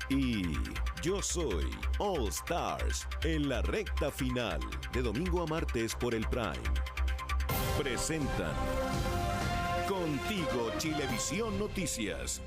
y Yo Soy All Stars en la recta final de domingo a martes por el Prime. Presentan Contigo Chilevisión Noticias.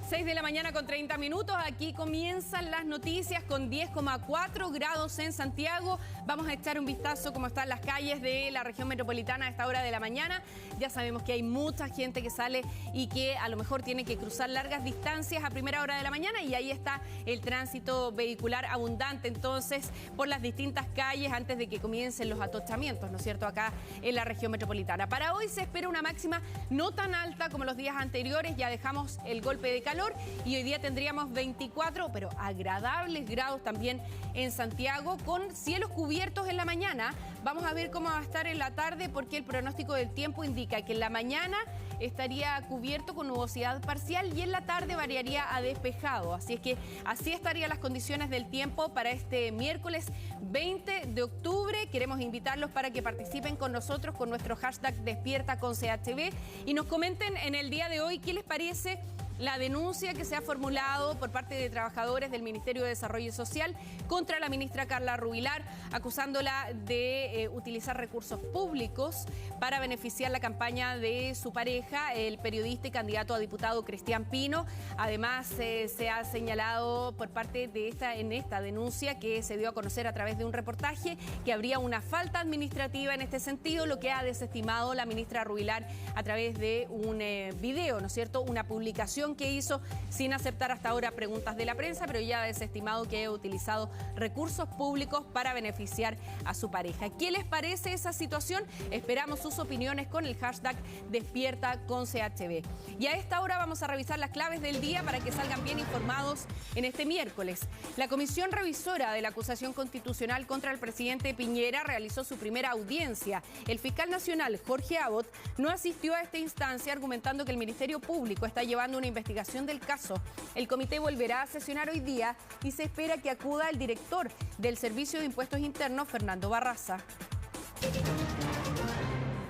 6 de la mañana con 30 minutos, aquí comienzan las noticias con 10,4 grados en Santiago. Vamos a echar un vistazo cómo están las calles de la región metropolitana a esta hora de la mañana. Ya sabemos que hay mucha gente que sale y que a lo mejor tiene que cruzar largas distancias a primera hora de la mañana y ahí está el tránsito vehicular abundante entonces por las distintas calles antes de que comiencen los atochamientos, ¿no es cierto?, acá en la región metropolitana. Para hoy se espera una máxima no tan alta como los días anteriores, ya dejamos el golpe de calor y hoy día tendríamos 24, pero agradables grados también en Santiago, con cielos cubiertos en la mañana. Vamos a ver cómo va a estar en la tarde, porque el pronóstico del tiempo indica que en la mañana estaría cubierto con nubosidad parcial y en la tarde variaría a despejado. Así es que así estarían las condiciones del tiempo para este miércoles 20 de octubre. Queremos invitarlos para que participen con nosotros con nuestro hashtag Despierta con CHB y nos comenten en el día de hoy qué les parece la denuncia que se ha formulado por parte de trabajadores del Ministerio de Desarrollo Social contra la ministra Carla Rubilar, acusándola de utilizar recursos públicos para beneficiar la campaña de su pareja, el periodista y candidato a diputado Cristian Pino. Además, se ha señalado por parte de esta denuncia que se dio a conocer a través de un reportaje que habría una falta administrativa en este sentido, lo que ha desestimado la ministra Rubilar a través de un video, ¿no es cierto?, una publicación que hizo sin aceptar hasta ahora preguntas de la prensa, pero ya ha desestimado que haya utilizado recursos públicos para beneficiar a su pareja. ¿Qué les parece esa situación? Esperamos sus opiniones con el hashtag Despierta con CHB. Y a esta hora vamos a revisar las claves del día para que salgan bien informados en este miércoles. La Comisión Revisora de la Acusación Constitucional contra el presidente Piñera realizó su primera audiencia. El fiscal nacional, Jorge Abot, no asistió a esta instancia argumentando que el Ministerio Público está llevando una investigación del caso. El comité volverá a sesionar hoy día y se espera que acuda el director del Servicio de Impuestos Internos, Fernando Barraza.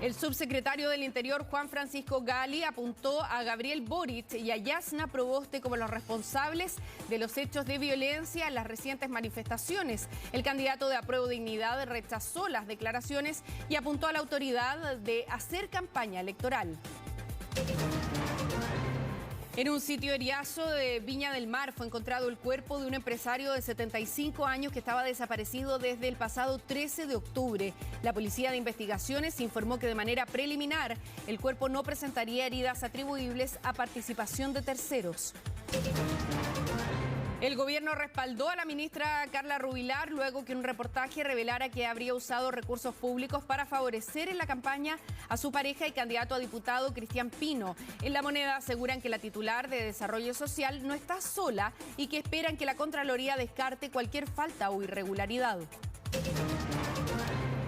El subsecretario del Interior, Juan Francisco Gali, apuntó a Gabriel Boric y a Yasna Proboste como los responsables de los hechos de violencia en las recientes manifestaciones. El candidato de Apruebo Dignidad rechazó las declaraciones y apuntó a la autoridad de hacer campaña electoral. En un sitio eriazo de Viña del Mar fue encontrado el cuerpo de un empresario de 75 años que estaba desaparecido desde el pasado 13 de octubre. La Policía de Investigaciones informó que de manera preliminar el cuerpo no presentaría heridas atribuibles a participación de terceros. El gobierno respaldó a la ministra Carla Rubilar luego que un reportaje revelara que habría usado recursos públicos para favorecer en la campaña a su pareja y candidato a diputado Cristian Pino. En La Moneda aseguran que la titular de Desarrollo Social no está sola y que esperan que la Contraloría descarte cualquier falta o irregularidad.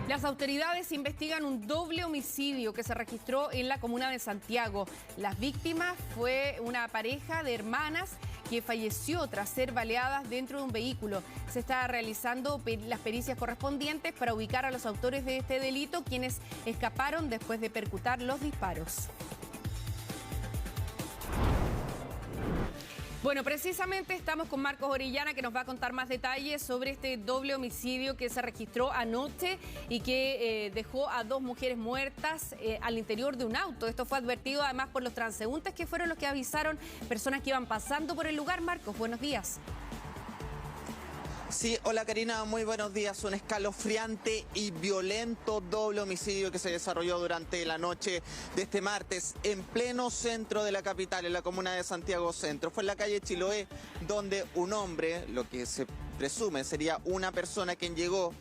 Las autoridades investigan un doble homicidio que se registró en la comuna de Santiago. Las víctimas fue una pareja de hermanas que falleció tras ser baleadas dentro de un vehículo. Se está realizando las pericias correspondientes para ubicar a los autores de este delito, quienes escaparon después de percutar los disparos. Bueno, precisamente estamos con Marcos Orellana, que nos va a contar más detalles sobre este doble homicidio que se registró anoche y que dejó a 2 mujeres muertas al interior de un auto. Esto fue advertido además por los transeúntes, que fueron los que avisaron personas que iban pasando por el lugar. Marcos, buenos días. Sí, hola Karina, muy buenos días. Un escalofriante y violento doble homicidio que se desarrolló durante la noche de este martes en pleno centro de la capital, en la comuna de Santiago Centro. Fue en la calle Chiloé, donde un hombre, lo que se presume sería una persona quien llegó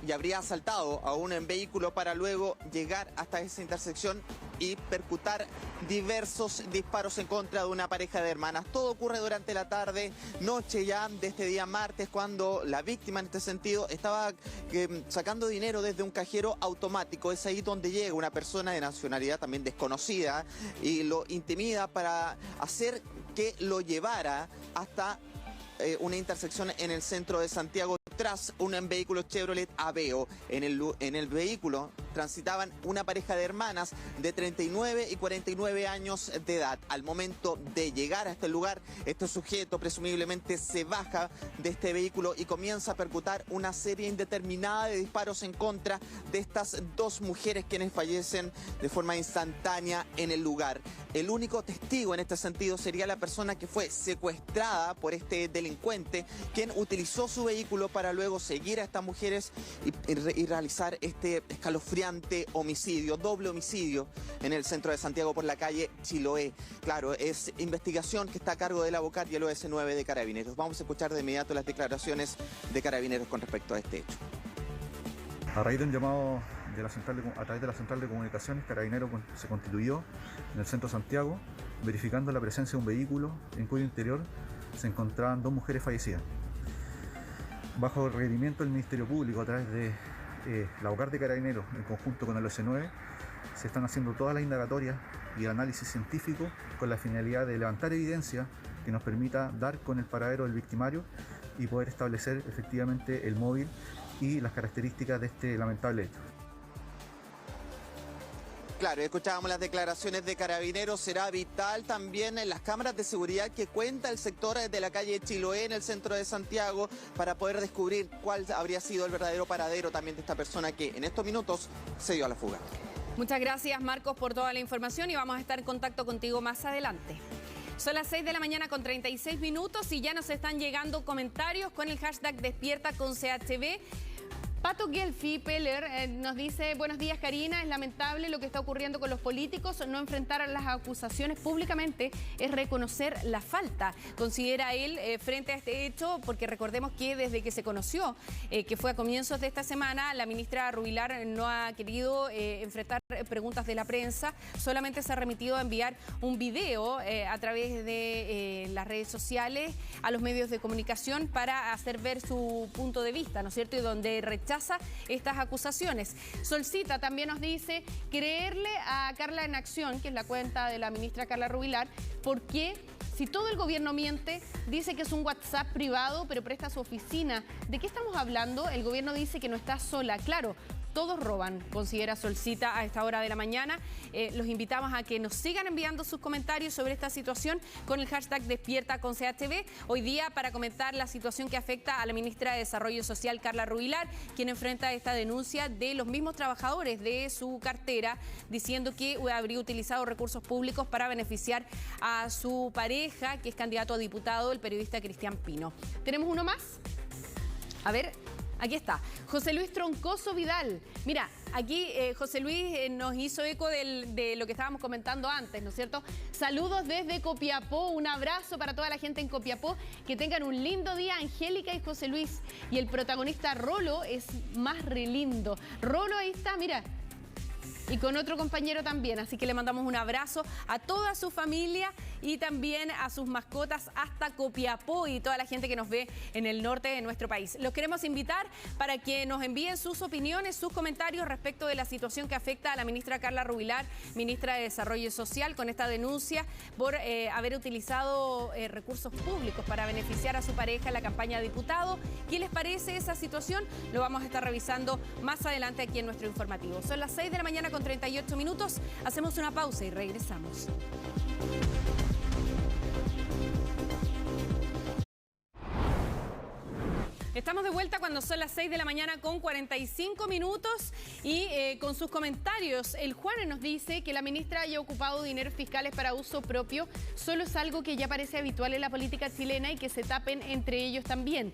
y habría asaltado a uno en vehículo para luego llegar hasta esa intersección y percutar diversos disparos en contra de una pareja de hermanas. Todo ocurre durante la tarde, noche ya de este día martes, cuando la víctima en este sentido estaba sacando dinero desde un cajero automático. Es ahí donde llega una persona de nacionalidad también desconocida y lo intimida para hacer que lo llevara hasta una intersección en el centro de Santiago tras un vehículo Chevrolet Aveo. En el vehículo Transitaban una pareja de hermanas de 39 y 49 años de edad. Al momento de llegar a este lugar, este sujeto presumiblemente se baja de este vehículo y comienza a percutar una serie indeterminada de disparos en contra de estas dos mujeres quienes fallecen de forma instantánea en el lugar. El único testigo en este sentido sería la persona que fue secuestrada por este delincuente, quien utilizó su vehículo para luego seguir a estas mujeres y realizar este escalofriante homicidio, doble homicidio en el centro de Santiago por la calle Chiloé. Claro, es investigación que está a cargo de la Vocat y el OS9 de Carabineros. Vamos a escuchar de inmediato las declaraciones de Carabineros con respecto a este hecho. A raíz de un llamado a través de la central de comunicaciones, Carabineros se constituyó en el centro de Santiago, verificando la presencia de un vehículo en cuyo interior se encontraban dos mujeres fallecidas. Bajo el requerimiento del Ministerio Público a través de la Vocat de Carabineros, en conjunto con el OS9, se están haciendo todas las indagatorias y el análisis científico con la finalidad de levantar evidencia que nos permita dar con el paradero del victimario y poder establecer efectivamente el móvil y las características de este lamentable hecho. Claro, escuchábamos las declaraciones de Carabineros. Será vital también en las cámaras de seguridad que cuenta el sector de la calle Chiloé en el centro de Santiago para poder descubrir cuál habría sido el verdadero paradero también de esta persona que en estos minutos se dio a la fuga. Muchas gracias, Marcos, por toda la información y vamos a estar en contacto contigo más adelante. Son las 6 de la mañana con 36 minutos y ya nos están llegando comentarios con el hashtag Despierta con CHB. Pato Gelfi Peller nos dice: buenos días, Karina, es lamentable lo que está ocurriendo con los políticos. No enfrentar a las acusaciones públicamente es reconocer la falta, considera él, frente a este hecho, porque recordemos que desde que se conoció, que fue a comienzos de esta semana, la ministra Rubilar no ha querido enfrentar preguntas de la prensa, solamente se ha remitido a enviar un video a través de las redes sociales a los medios de comunicación para hacer ver su punto de vista, ¿no es cierto?, y donde rechaza estas acusaciones. Solcita también nos dice: creerle a Carla en Acción, que es la cuenta de la ministra Carla Rubilar, porque si todo el gobierno miente, dice que es un WhatsApp privado, pero presta su oficina. ¿De qué estamos hablando? El gobierno dice que no está sola. Claro, todos roban, considera Solcita a esta hora de la mañana. Los invitamos a que nos sigan enviando sus comentarios sobre esta situación con el hashtag Despierta con CHB. Hoy día para comentar la situación que afecta a la ministra de Desarrollo Social, Carla Rubilar, quien enfrenta esta denuncia de los mismos trabajadores de su cartera, diciendo que habría utilizado recursos públicos para beneficiar a su pareja, que es candidato a diputado, el periodista Cristian Pino. ¿Tenemos uno más? A ver. Aquí está, José Luis Troncoso Vidal. Mira, aquí José Luis nos hizo eco de lo que estábamos comentando antes, ¿no es cierto? Saludos desde Copiapó, un abrazo para toda la gente en Copiapó. Que tengan un lindo día, Angélica y José Luis. Y el protagonista Rolo es más re lindo. Rolo ahí está, mira. Y con otro compañero también, así que le mandamos un abrazo a toda su familia y también a sus mascotas hasta Copiapó y toda la gente que nos ve en el norte de nuestro país. Los queremos invitar para que nos envíen sus opiniones, sus comentarios respecto de la situación que afecta a la ministra Carla Rubilar, ministra de Desarrollo Social, con esta denuncia por haber utilizado recursos públicos para beneficiar a su pareja en la campaña de diputado. ¿Qué les parece esa situación? Lo vamos a estar revisando más adelante aquí en nuestro informativo. Son las 6 de la mañana con 38 minutos. Hacemos una pausa y regresamos. Estamos de vuelta cuando son las 6 de la mañana con 45 minutos y con sus comentarios. El Juan nos dice que la ministra haya ocupado dineros fiscales para uso propio solo es algo que ya parece habitual en la política chilena y que se tapen entre ellos también.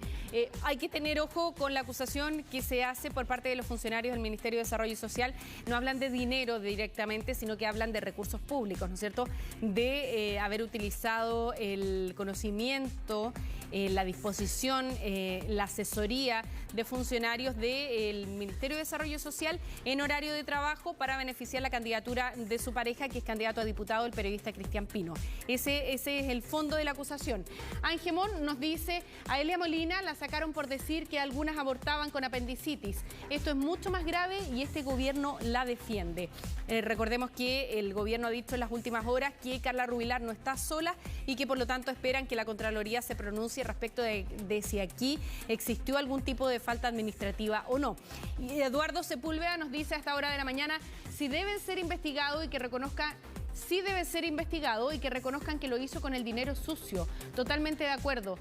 Hay que tener ojo con la acusación que se hace por parte de los funcionarios del Ministerio de Desarrollo Social. No hablan de dinero directamente, sino que hablan de recursos públicos, ¿no es cierto? De haber utilizado el conocimiento, la disposición, la asesoría de funcionarios del Ministerio de Desarrollo Social en horario de trabajo para beneficiar la candidatura de su pareja, que es candidato a diputado, el periodista Cristian Pino. Ese es el fondo de la acusación. Angemón nos dice: a Elia Molina la sacaron por decir que algunas abortaban con apendicitis. Esto es mucho más grave y este gobierno la defiende. Recordemos que el gobierno ha dicho en las últimas horas que Carla Rubilar no está sola y que por lo tanto esperan que la Contraloría se pronuncie respecto de si aquí existe existió algún tipo de falta administrativa o no. Y Eduardo Sepúlveda nos dice a esta hora de la mañana si deben ser investigados y que reconozcan. Sí debe ser investigado y que reconozcan que lo hizo con el dinero sucio. Totalmente de acuerdo.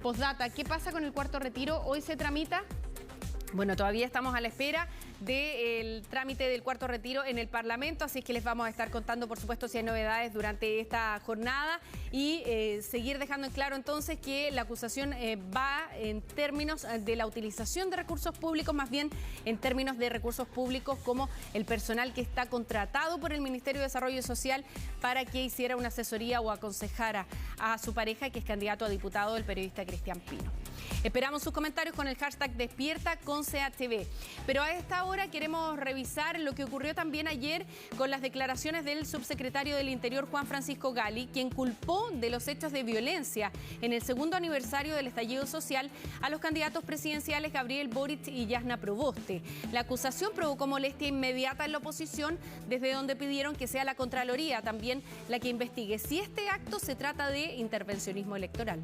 Postdata, ¿qué pasa con el cuarto retiro? ¿Hoy se tramita? Bueno, todavía estamos a la espera del trámite del cuarto retiro en el Parlamento, así es que les vamos a estar contando, por supuesto, si hay novedades durante esta jornada y seguir dejando en claro entonces que la acusación va en términos de la utilización de recursos públicos, más bien en términos de recursos públicos como el personal que está contratado por el Ministerio de Desarrollo Social para que hiciera una asesoría o aconsejara a su pareja, que es candidato a diputado, el periodista Cristian Pino. Esperamos sus comentarios con el hashtag Despierta con CHV. Pero a esta hora queremos revisar lo que ocurrió también ayer con las declaraciones del subsecretario del Interior, Juan Francisco Gali, quien culpó de los hechos de violencia en el segundo aniversario del estallido social a los candidatos presidenciales Gabriel Boric y Jasna Proboste. La acusación provocó molestia inmediata en la oposición, desde donde pidieron que sea la Contraloría también la que investigue si este acto se trata de intervencionismo electoral.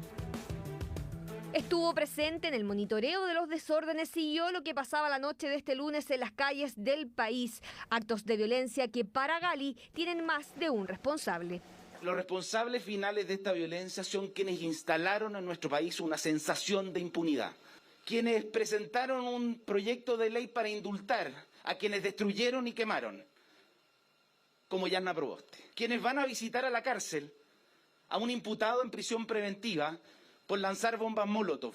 Estuvo presente en el monitoreo de los desórdenes, siguió lo que pasaba la noche de este lunes en las calles del país. Actos de violencia que para Gali tienen más de un responsable. Los responsables finales de esta violencia son quienes instalaron en nuestro país una sensación de impunidad. Quienes presentaron un proyecto de ley para indultar a quienes destruyeron y quemaron, como Jasna Proboste. Quienes van a visitar a la cárcel a un imputado en prisión preventiva por lanzar bombas Molotov,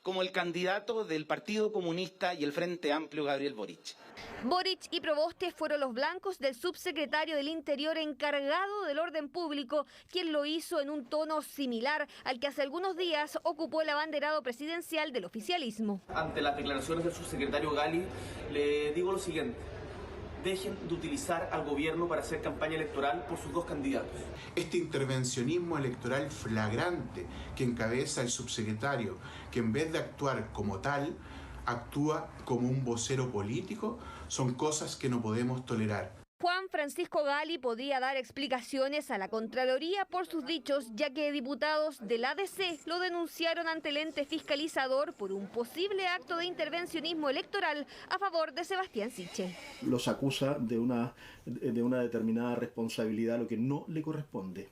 como el candidato del Partido Comunista y el Frente Amplio, Gabriel Boric. Boric y Proboste fueron los blancos del subsecretario del Interior encargado del orden público, quien lo hizo en un tono similar al que hace algunos días ocupó el abanderado presidencial del oficialismo. Ante las declaraciones del subsecretario Gali, le digo lo siguiente: dejen de utilizar al gobierno para hacer campaña electoral por sus dos candidatos. Este intervencionismo electoral flagrante que encabeza el subsecretario, que en vez de actuar como tal, actúa como un vocero político, son cosas que no podemos tolerar. Juan Francisco Gali podía dar explicaciones a la Contraloría por sus dichos, ya que diputados del ADC lo denunciaron ante el ente fiscalizador por un posible acto de intervencionismo electoral a favor de Sebastián Sichel. Los acusa de una determinada responsabilidad, lo que no le corresponde.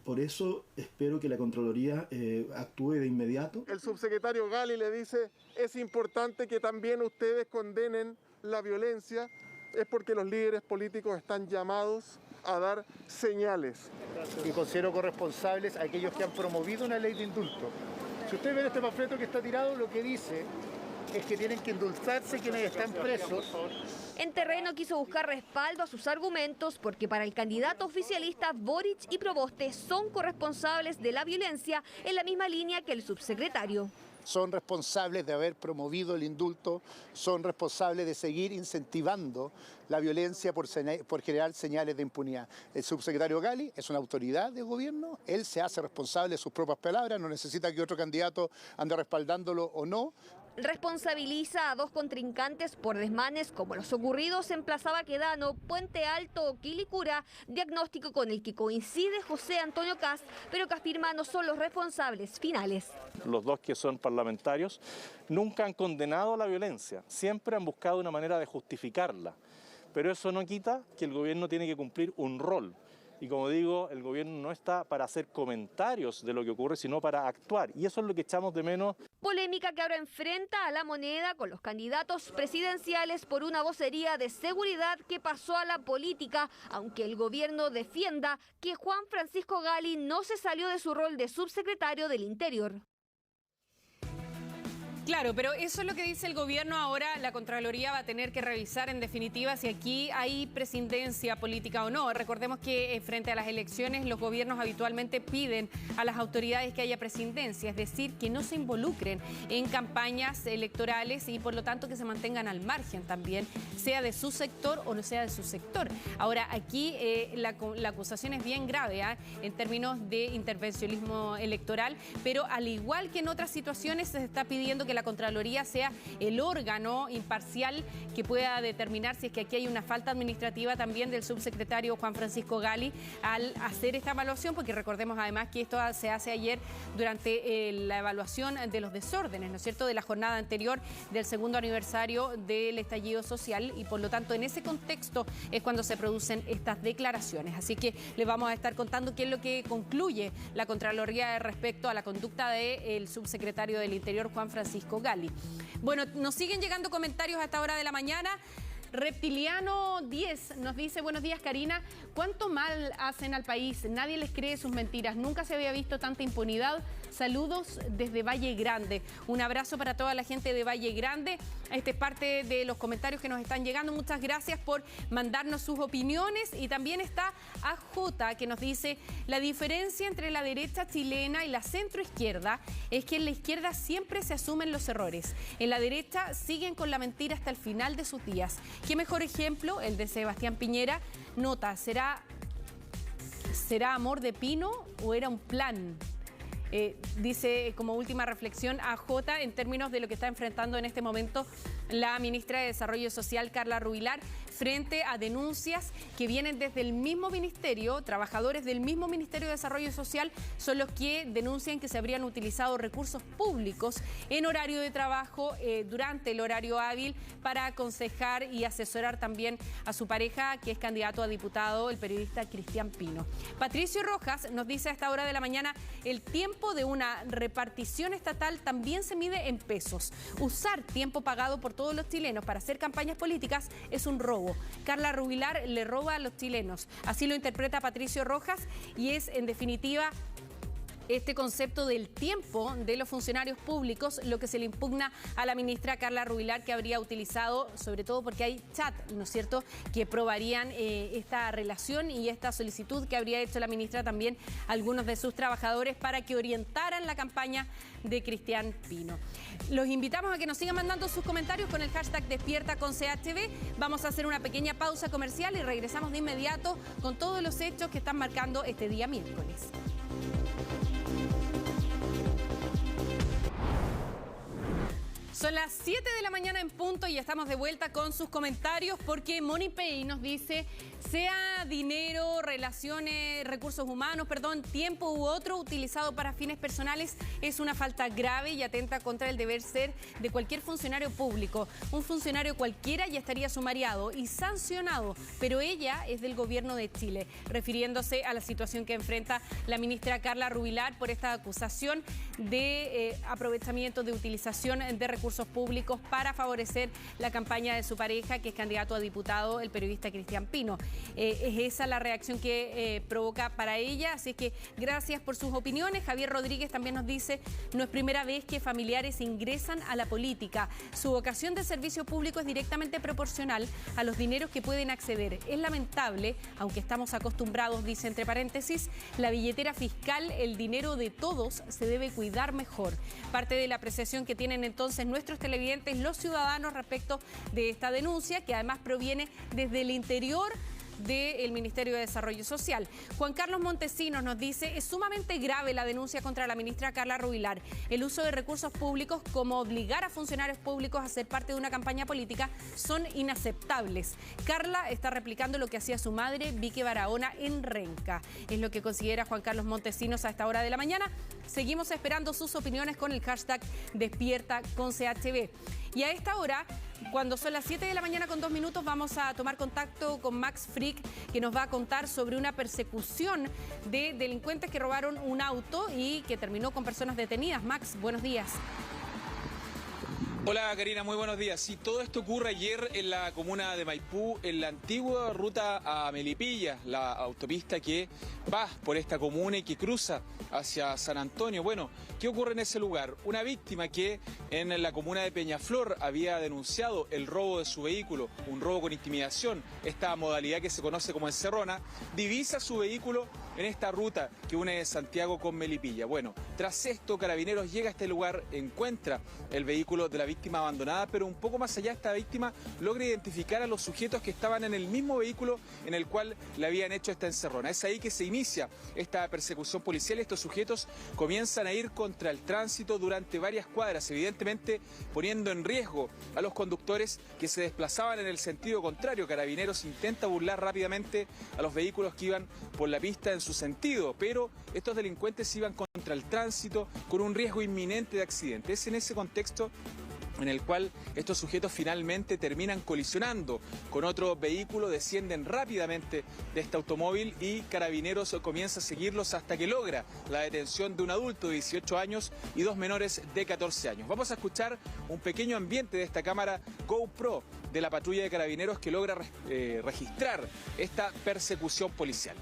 Por eso espero que la Contraloría actúe de inmediato. El subsecretario Gali le dice: es importante que también ustedes condenen la violencia. Es porque los líderes políticos están llamados a dar señales. Y considero corresponsables a aquellos que han promovido una ley de indulto. Si ustedes ven este panfleto que está tirado, lo que dice es que tienen que indultarse quienes están presos. En terreno quiso buscar respaldo a sus argumentos porque para el candidato oficialista Boric y Proboste son corresponsables de la violencia en la misma línea que el subsecretario. Son responsables de haber promovido el indulto, son responsables de seguir incentivando la violencia por generar señales de impunidad. El subsecretario Gali es una autoridad de gobierno, él se hace responsable de sus propias palabras, no necesita que otro candidato ande respaldándolo o no. Responsabiliza a dos contrincantes por desmanes como los ocurridos en Plaza Baquedano, Puente Alto o Quilicura, diagnóstico con el que coincide José Antonio Kast, pero que afirma no son los responsables finales. Los dos que son parlamentarios nunca han condenado la violencia, siempre han buscado una manera de justificarla, pero eso no quita que el gobierno tiene que cumplir un rol. Y como digo, el gobierno no está para hacer comentarios de lo que ocurre, sino para actuar. Y eso es lo que echamos de menos. Polémica que ahora enfrenta a La Moneda con los candidatos presidenciales por una vocería de seguridad que pasó a la política, aunque el gobierno defienda que Juan Francisco Gali no se salió de su rol de subsecretario del Interior. Claro, pero eso es lo que dice el gobierno. Ahora la Contraloría va a tener que revisar en definitiva si aquí hay prescindencia política o no. Recordemos que frente a las elecciones los gobiernos habitualmente piden a las autoridades que haya prescindencia, es decir, que no se involucren en campañas electorales y por lo tanto que se mantengan al margen también, sea de su sector o no sea de su sector. Ahora, aquí la acusación es bien grave en términos de intervencionismo electoral, pero al igual que en otras situaciones se está pidiendo que que la Contraloría sea el órgano imparcial que pueda determinar si es que aquí hay una falta administrativa también del subsecretario Juan Francisco Gali al hacer esta evaluación, porque recordemos además que esto se hace ayer durante la evaluación de los desórdenes, ¿no es cierto?, de la jornada anterior del segundo aniversario del estallido social, y por lo tanto en ese contexto es cuando se producen estas declaraciones. Así que les vamos a estar contando qué es lo que concluye la Contraloría respecto a la conducta del subsecretario del Interior Juan Francisco Gali. Bueno, nos siguen llegando comentarios a esta hora de la mañana. Reptiliano 10 nos dice: buenos días, Karina, ¿cuánto mal hacen al país? Nadie les cree sus mentiras, nunca se había visto tanta impunidad. Saludos desde Valle Grande. Un abrazo para toda la gente de Valle Grande. Este es parte de los comentarios que nos están llegando. Muchas gracias por mandarnos sus opiniones. Y también está AJ, que nos dice: la diferencia entre la derecha chilena y la centroizquierda es que en la izquierda siempre se asumen los errores. En la derecha siguen con la mentira hasta el final de sus días. ¿Qué mejor ejemplo? El de Sebastián Piñera. Nota: ¿será amor de pino o era un plan? Dice como última reflexión AJ en términos de lo que está enfrentando en este momento la ministra de Desarrollo Social, Carla Rubilar, frente a denuncias que vienen desde el mismo ministerio. Trabajadores del mismo Ministerio de Desarrollo Social son los que denuncian que se habrían utilizado recursos públicos en horario de trabajo, durante el horario hábil, para aconsejar y asesorar también a su pareja, que es candidato a diputado, el periodista Cristian Pino. Patricio Rojas nos dice a esta hora de la mañana: el tiempo de una repartición estatal también se mide en pesos. Usar tiempo pagado por todos los chilenos para hacer campañas políticas es un robo. Carla Rubilar le roba a los chilenos. Así lo interpreta Patricio Rojas, y es en definitiva este concepto del tiempo de los funcionarios públicos lo que se le impugna a la ministra Carla Rubilar, que habría utilizado, sobre todo porque hay chat, ¿no es cierto?, que probarían esta relación y esta solicitud que habría hecho la ministra también a algunos de sus trabajadores para que orientaran la campaña de Cristian Pino. Los invitamos a que nos sigan mandando sus comentarios con el hashtag #DespiertaConCHB. Vamos a hacer una pequeña pausa comercial y regresamos de inmediato con todos los hechos que están marcando este día miércoles. Son las 7 de la mañana en punto y estamos de vuelta con sus comentarios, porque MoneyPay nos dice: sea dinero, relaciones, recursos humanos, tiempo u otro utilizado para fines personales, es una falta grave y atenta contra el deber ser de cualquier funcionario público. Un funcionario cualquiera ya estaría sumariado y sancionado, pero ella es del gobierno de Chile, refiriéndose a la situación que enfrenta la ministra Carla Rubilar por esta acusación de aprovechamiento, de utilización de recursos públicos para favorecer la campaña de su pareja, que es candidato a diputado, el periodista Cristian Pino. Es esa la reacción que provoca para ella, así que gracias por sus opiniones. Javier Rodríguez también nos dice: no es primera vez que familiares ingresan a la política. Su vocación de servicio público es directamente proporcional a los dineros que pueden acceder. Es lamentable, aunque estamos acostumbrados, dice entre paréntesis, la billetera fiscal, el dinero de todos se debe cuidar mejor. Parte de la apreciación que tienen entonces nuestros televidentes, los ciudadanos, respecto de esta denuncia, que además proviene desde el interior del Ministerio de Desarrollo Social. Juan Carlos Montesinos nos dice: es sumamente grave la denuncia contra la ministra Carla Rubilar. El uso de recursos públicos como obligar a funcionarios públicos a ser parte de una campaña política son inaceptables. Carla está replicando lo que hacía su madre, Vicky Barahona, en Renca. Es lo que considera Juan Carlos Montesinos a esta hora de la mañana. Seguimos esperando sus opiniones con el hashtag DespiertaConCHB. Y a esta hora, cuando son las 7 de la mañana con 2 minutos, vamos a tomar contacto con Max Frick, que nos va a contar sobre una persecución de delincuentes que robaron un auto y que terminó con personas detenidas. Max, buenos días. Hola Karina, muy buenos días. Sí, todo esto ocurre ayer en la comuna de Maipú, en la antigua ruta a Melipilla, la autopista que va por esta comuna y que cruza hacia San Antonio. Bueno, ¿qué ocurre en ese lugar? Una víctima que en la comuna de Peñaflor había denunciado el robo de su vehículo, un robo con intimidación, esta modalidad que se conoce como encerrona, divisa su vehículo en esta ruta que une Santiago con Melipilla. Bueno, tras esto, Carabineros llega a este lugar, encuentra el vehículo de la víctima abandonada, pero un poco más allá, esta víctima logra identificar a los sujetos que estaban en el mismo vehículo en el cual le habían hecho esta encerrona. Es ahí que se inicia esta persecución policial. Estos sujetos comienzan a ir contra el tránsito durante varias cuadras, evidentemente poniendo en riesgo a los conductores que se desplazaban en el sentido contrario. Carabineros intenta burlar rápidamente a los vehículos que iban por la pista en su sentido, pero estos delincuentes iban contra el tránsito con un riesgo inminente de accidente. Es en ese contexto en el cual estos sujetos finalmente terminan colisionando con otro vehículo, descienden rápidamente de este automóvil y Carabineros comienza a seguirlos hasta que logra la detención de un adulto de 18 años y 2 menores de 14 años. Vamos a escuchar un pequeño ambiente de esta cámara GoPro de la patrulla de Carabineros que logra registrar esta persecución policial.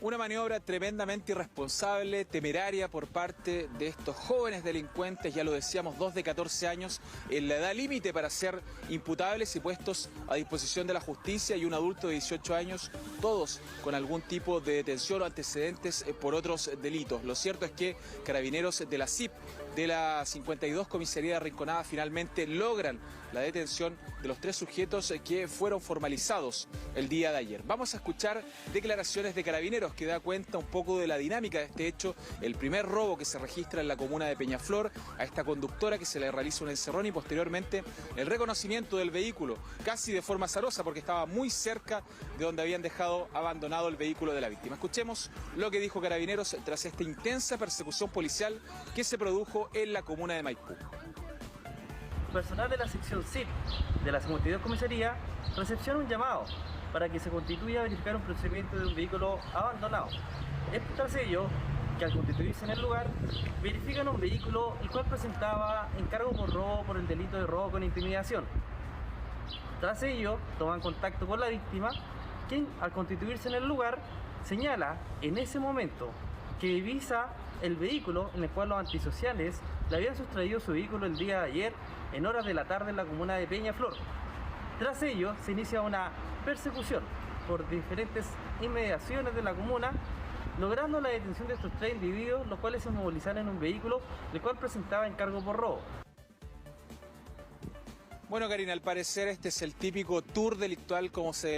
Una maniobra tremendamente irresponsable, temeraria por parte de estos jóvenes delincuentes, ya lo decíamos, 2 de 14 años, en la edad límite para ser imputables y puestos a disposición de la justicia, y un adulto de 18 años, todos con algún tipo de detención o antecedentes por otros delitos. Lo cierto es que Carabineros de la CIP, de la 52 Comisaría de Rinconada, finalmente logran la detención de los 3 sujetos que fueron formalizados el día de ayer. Vamos a escuchar declaraciones de Carabineros que da cuenta un poco de la dinámica de este hecho, el primer robo que se registra en la comuna de Peñaflor a esta conductora que se le realiza un encerrón y posteriormente el reconocimiento del vehículo, casi de forma azarosa porque estaba muy cerca de donde habían dejado abandonado el vehículo de la víctima. Escuchemos lo que dijo Carabineros tras esta intensa persecución policial que se produjo en la comuna de Maipú. Personal de la sección CIP de la 52 Comisaría recepciona un llamado para que se constituya a verificar un procedimiento de un vehículo abandonado. Es tras ello que al constituirse en el lugar, verifican un vehículo el cual presentaba encargo por robo por el delito de robo con intimidación. Tras ello, toman contacto con la víctima, quien al constituirse en el lugar señala en ese momento que divisa el vehículo en el cual los antisociales le habían sustraído su vehículo el día de ayer en horas de la tarde en la comuna de Peñaflor. Tras ello se inicia una persecución por diferentes inmediaciones de la comuna, logrando la detención de estos 3 individuos, los cuales se movilizaron en un vehículo el cual presentaba encargo por robo. Bueno, Karina, al parecer este es el típico tour delictual como se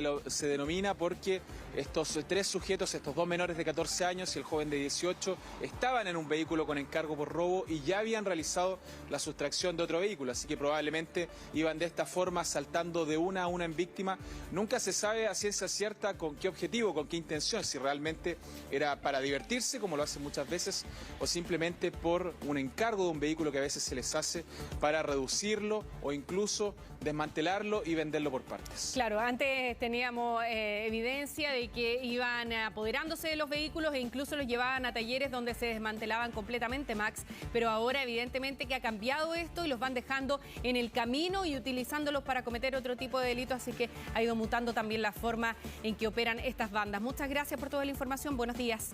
denomina, porque estos 3 sujetos, estos 2 menores de 14 años y el joven de 18, estaban en un vehículo con encargo por robo y ya habían realizado la sustracción de otro vehículo, así que probablemente iban de esta forma saltando de una a una en víctima. Nunca se sabe a ciencia cierta con qué objetivo, con qué intención, si realmente era para divertirse, como lo hacen muchas veces, o simplemente por un encargo de un vehículo que a veces se les hace para reducirlo o incluso desmantelarlo y venderlo por partes. Claro, antes teníamos evidencia de que iban apoderándose de los vehículos e incluso los llevaban a talleres donde se desmantelaban completamente, Max, pero ahora evidentemente que ha cambiado esto y los van dejando en el camino y utilizándolos para cometer otro tipo de delito, así que ha ido mutando también la forma en que operan estas bandas. Muchas gracias por toda la información, buenos días.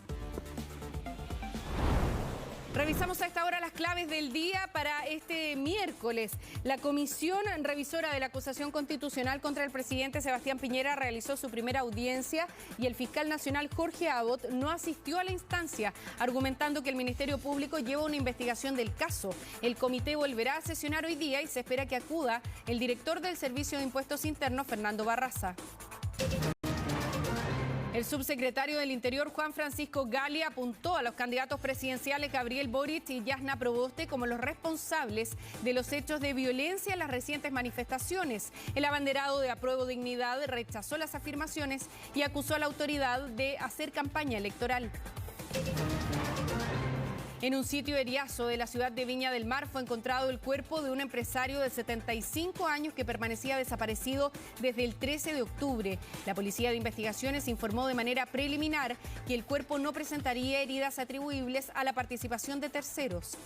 Revisamos a esta hora las claves del día para este miércoles. La Comisión Revisora de la Acusación Constitucional contra el presidente Sebastián Piñera realizó su primera audiencia y el fiscal nacional Jorge Abot no asistió a la instancia, argumentando que el Ministerio Público lleva una investigación del caso. El comité volverá a sesionar hoy día y se espera que acuda el director del Servicio de Impuestos Internos, Fernando Barraza. El subsecretario del Interior, Juan Francisco Gali, apuntó a los candidatos presidenciales Gabriel Boric y Jasna Proboste como los responsables de los hechos de violencia en las recientes manifestaciones. El abanderado de Apruebo Dignidad rechazó las afirmaciones y acusó a la autoridad de hacer campaña electoral. En un sitio eriazo de la ciudad de Viña del Mar fue encontrado el cuerpo de un empresario de 75 años que permanecía desaparecido desde el 13 de octubre. La Policía de Investigaciones informó de manera preliminar que el cuerpo no presentaría heridas atribuibles a la participación de terceros.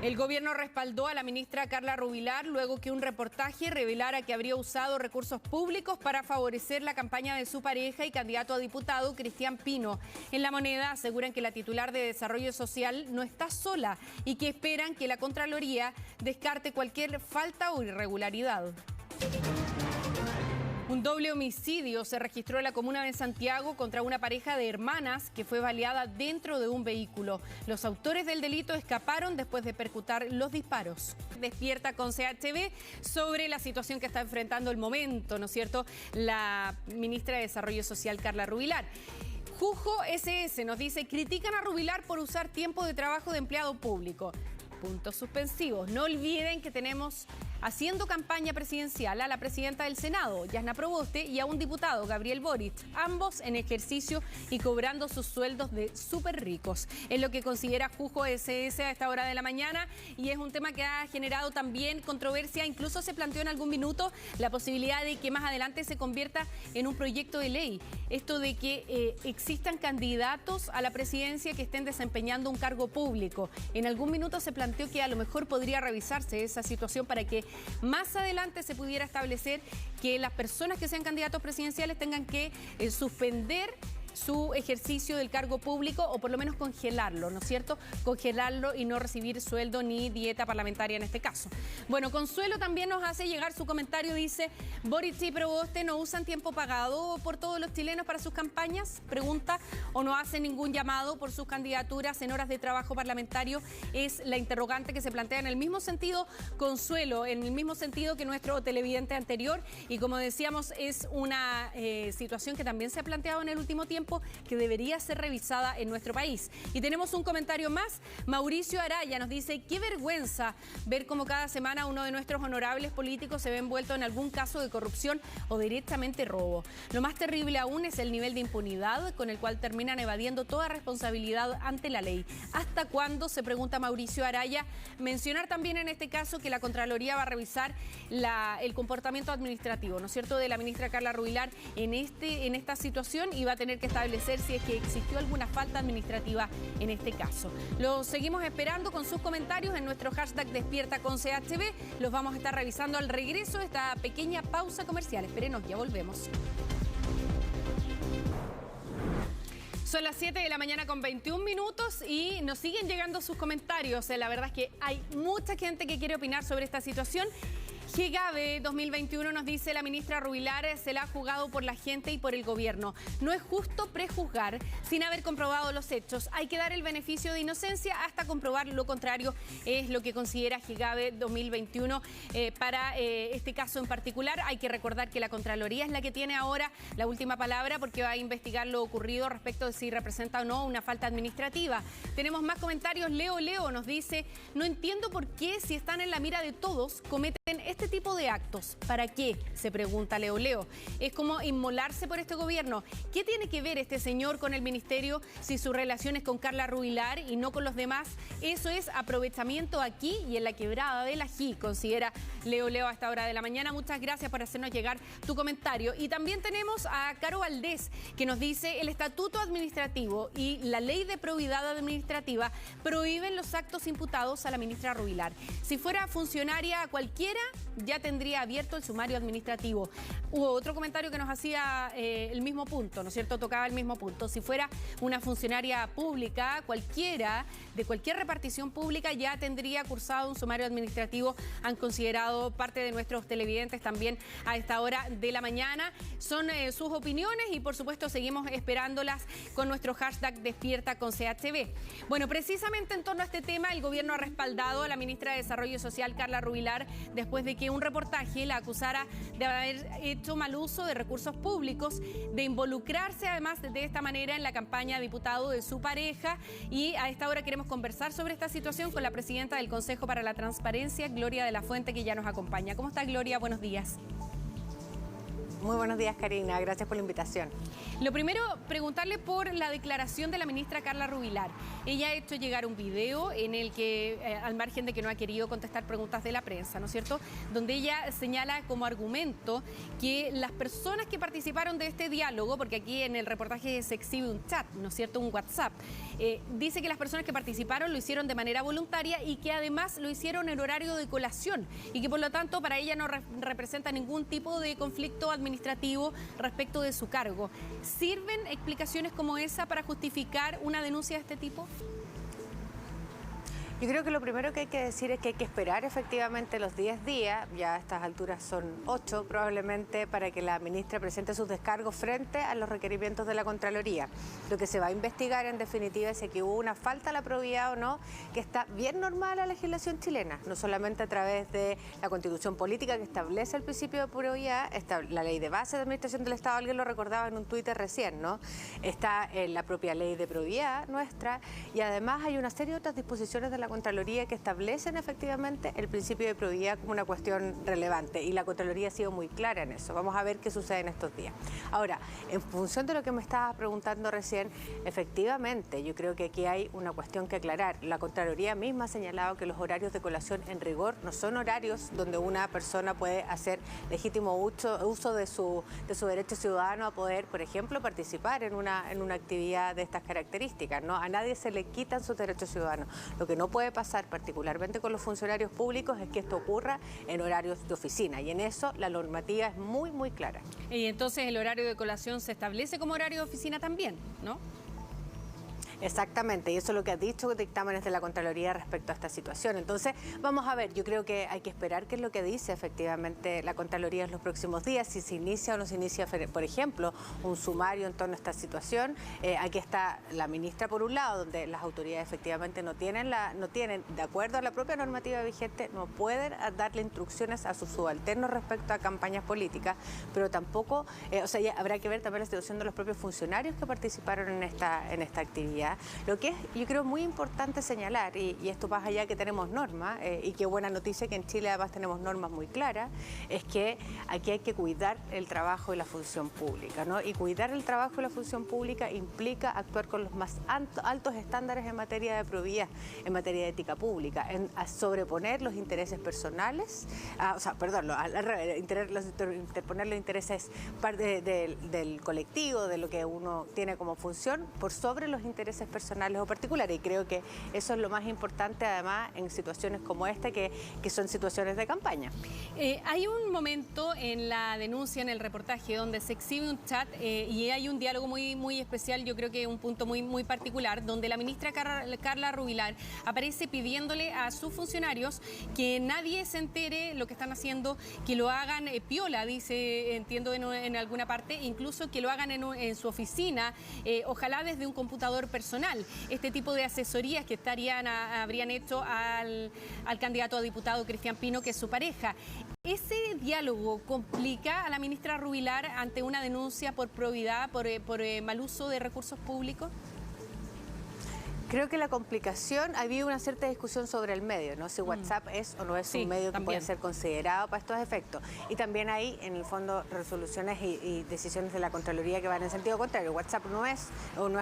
El gobierno respaldó a la ministra Carla Rubilar luego que un reportaje revelara que habría usado recursos públicos para favorecer la campaña de su pareja y candidato a diputado, Cristian Pino. En La Moneda aseguran que la titular de Desarrollo Social no está sola y que esperan que la Contraloría descarte cualquier falta o irregularidad. Un doble homicidio se registró en la comuna de Santiago contra una pareja de hermanas que fue baleada dentro de un vehículo. Los autores del delito escaparon después de percutar los disparos. Despierta con CHB sobre la situación que está enfrentando el momento, ¿no es cierto?, la ministra de Desarrollo Social, Carla Rubilar. Jujo SS nos dice, critican a Rubilar por usar tiempo de trabajo de empleado público. Puntos suspensivos. No olviden que tenemos haciendo campaña presidencial a la presidenta del Senado, Yasna Proboste, y a un diputado, Gabriel Boric, ambos en ejercicio y cobrando sus sueldos de súper ricos. Es lo que considera Jujo SS a esta hora de la mañana y es un tema que ha generado también controversia. Incluso se planteó en algún minuto la posibilidad de que más adelante se convierta en un proyecto de ley. Esto de que existan candidatos a la presidencia que estén desempeñando un cargo público. En algún minuto se planteó que a lo mejor podría revisarse esa situación para que más adelante se pudiera establecer que las personas que sean candidatos presidenciales tengan que suspender su ejercicio del cargo público o por lo menos congelarlo, ¿no es cierto? Congelarlo y no recibir sueldo ni dieta parlamentaria en este caso. Bueno, Consuelo también nos hace llegar su comentario, dice, Boric y Proboste no usan tiempo pagado por todos los chilenos para sus campañas, pregunta, o no hacen ningún llamado por sus candidaturas en horas de trabajo parlamentario, es la interrogante que se plantea en el mismo sentido, Consuelo, en el mismo sentido que nuestro televidente anterior, y como decíamos, es una situación que también se ha planteado en el último tiempo, que debería ser revisada en nuestro país. Y tenemos un comentario más. Mauricio Araya nos dice, qué vergüenza ver cómo cada semana uno de nuestros honorables políticos se ve envuelto en algún caso de corrupción o directamente robo. Lo más terrible aún es el nivel de impunidad con el cual terminan evadiendo toda responsabilidad ante la ley. ¿Hasta cuándo?, se pregunta Mauricio Araya. Mencionar también en este caso que la Contraloría va a revisar el comportamiento administrativo, ¿no es cierto?, de la ministra Carla Rubilar en esta situación y va a tener que establecer si es que existió alguna falta administrativa en este caso. Lo seguimos esperando con sus comentarios en nuestro hashtag Despierta con CHB. Los vamos a estar revisando al regreso de esta pequeña pausa comercial. Espérenos, ya volvemos. Son las 7 de la mañana con 21 minutos y nos siguen llegando sus comentarios. La verdad es que hay mucha gente que quiere opinar sobre esta situación. GEGABE 2021 nos dice, la ministra Rubilar se la ha jugado por la gente y por el gobierno. No es justo prejuzgar sin haber comprobado los hechos. Hay que dar el beneficio de inocencia hasta comprobar lo contrario, es lo que considera GEGABE 2021 para este caso en particular. Hay que recordar que la Contraloría es la que tiene ahora la última palabra porque va a investigar lo ocurrido respecto de si representa o no una falta administrativa. Tenemos más comentarios. Leo nos dice, no entiendo por qué si están en la mira de todos cometen este tipo de actos. ¿Para qué?, se pregunta Leo. Es como inmolarse por este gobierno. ¿Qué tiene que ver este señor con el ministerio si su relación es con Carla Rubilar y no con los demás? Eso es aprovechamiento aquí y en la quebrada del ají, considera Leo a esta hora de la mañana. Muchas gracias por hacernos llegar tu comentario. Y también tenemos a Caro Valdés, que nos dice, el estatuto administrativo y la ley de probidad administrativa prohíben los actos imputados a la ministra Rubilar. Si fuera funcionaria cualquiera, ya tendría abierto el sumario administrativo. Hubo otro comentario que nos hacía el mismo punto, ¿no es cierto? Tocaba el mismo punto. Si fuera una funcionaria pública, cualquiera, de cualquier repartición pública, ya tendría cursado un sumario administrativo. Han considerado parte de nuestros televidentes también a esta hora de la mañana. Son sus opiniones y, por supuesto, seguimos esperándolas con nuestro hashtag Despierta con CHB. Bueno, precisamente en torno a este tema, el gobierno ha respaldado a la ministra de Desarrollo Social, Carla Rubilar, después de que un reportaje la acusara de haber hecho mal uso de recursos públicos, de involucrarse además de esta manera en la campaña de diputado de su pareja. Y a esta hora queremos conversar sobre esta situación con la presidenta del Consejo para la Transparencia, Gloria de la Fuente, que ya nos acompaña. ¿Cómo está, Gloria? Buenos días. Muy buenos días, Karina. Gracias por la invitación. Lo primero, preguntarle por la declaración de la ministra Carla Rubilar. Ella ha hecho llegar un video en el que, al margen de que no ha querido contestar preguntas de la prensa, ¿no es cierto?, donde ella señala como argumento que las personas que participaron de este diálogo, porque aquí en el reportaje se exhibe un chat, ¿no es cierto?, un WhatsApp, dice que las personas que participaron lo hicieron de manera voluntaria y que además lo hicieron en horario de colación y que por lo tanto para ella no representa ningún tipo de conflicto administrativo respecto de su cargo. ¿Sirven explicaciones como esa para justificar una denuncia de este tipo? Yo creo que lo primero que hay que decir es que hay que esperar efectivamente los 10 días, ya a estas alturas son 8 probablemente, para que la ministra presente sus descargos frente a los requerimientos de la Contraloría. Lo que se va a investigar en definitiva es si que hubo una falta a la probidad o no, que está bien normal a la legislación chilena, no solamente a través de la Constitución política que establece el principio de probidad, está la ley de base de administración del Estado, alguien lo recordaba en un Twitter recién, ¿no? Está la propia ley de probidad nuestra y además hay una serie de otras disposiciones de la Contraloría que establecen efectivamente el principio de probidad como una cuestión relevante y la Contraloría ha sido muy clara en eso. Vamos a ver qué sucede en estos días. Ahora, en función de lo que me estabas preguntando recién, efectivamente yo creo que aquí hay una cuestión que aclarar. La Contraloría misma ha señalado que los horarios de colación en rigor no son horarios donde una persona puede hacer legítimo uso de su derecho ciudadano a poder, por ejemplo, participar en una actividad de estas características, ¿no? A nadie se le quitan sus derechos ciudadanos. Lo que no puede pasar, particularmente con los funcionarios públicos, es que esto ocurra en horarios de oficina y en eso la normativa es muy, muy clara. Y entonces el horario de colación se establece como horario de oficina también, ¿no? Exactamente, y eso es lo que ha dicho dictámenes de la Contraloría respecto a esta situación. Entonces, vamos a ver, yo creo que hay que esperar qué es lo que dice efectivamente la Contraloría en los próximos días, si se inicia o no se inicia, por ejemplo, un sumario en torno a esta situación. Aquí está la ministra por un lado, donde las autoridades efectivamente no tienen, de acuerdo a la propia normativa vigente, no pueden darle instrucciones a sus subalternos respecto a campañas políticas, pero tampoco, ya habrá que ver también la situación de los propios funcionarios que participaron en esta actividad. Lo que es, yo creo, muy importante señalar, y esto pasa allá que tenemos normas, y qué buena noticia que en Chile además tenemos normas muy claras, es que aquí hay que cuidar el trabajo y la función pública, ¿no? Y cuidar el trabajo y la función pública implica actuar con los más altos estándares en materia de probidad, en materia de ética pública, a sobreponer los intereses personales, interponer los intereses del colectivo, de lo que uno tiene como función, por sobre los intereses personales o particulares, y creo que eso es lo más importante además en situaciones como esta que son situaciones de campaña. Hay un momento en la denuncia, en el reportaje, donde se exhibe un chat y hay un diálogo muy, muy especial, yo creo que un punto muy, muy particular, donde la ministra Carla Rubilar aparece pidiéndole a sus funcionarios que nadie se entere lo que están haciendo, que lo hagan piola, dice, entiendo en alguna parte, incluso que lo hagan en su oficina, ojalá desde un computador personal. Este tipo de asesorías que habrían hecho al candidato a diputado Cristian Pino, que es su pareja. ¿Ese diálogo complica a la ministra Rubilar ante una denuncia por probidad, por mal uso de recursos públicos? Creo que la complicación, había una cierta discusión sobre el medio, ¿no? Si WhatsApp es o no es un medio que puede ser considerado para estos efectos. Y también hay, en el fondo, resoluciones y decisiones de la Contraloría que van en sentido contrario. WhatsApp no es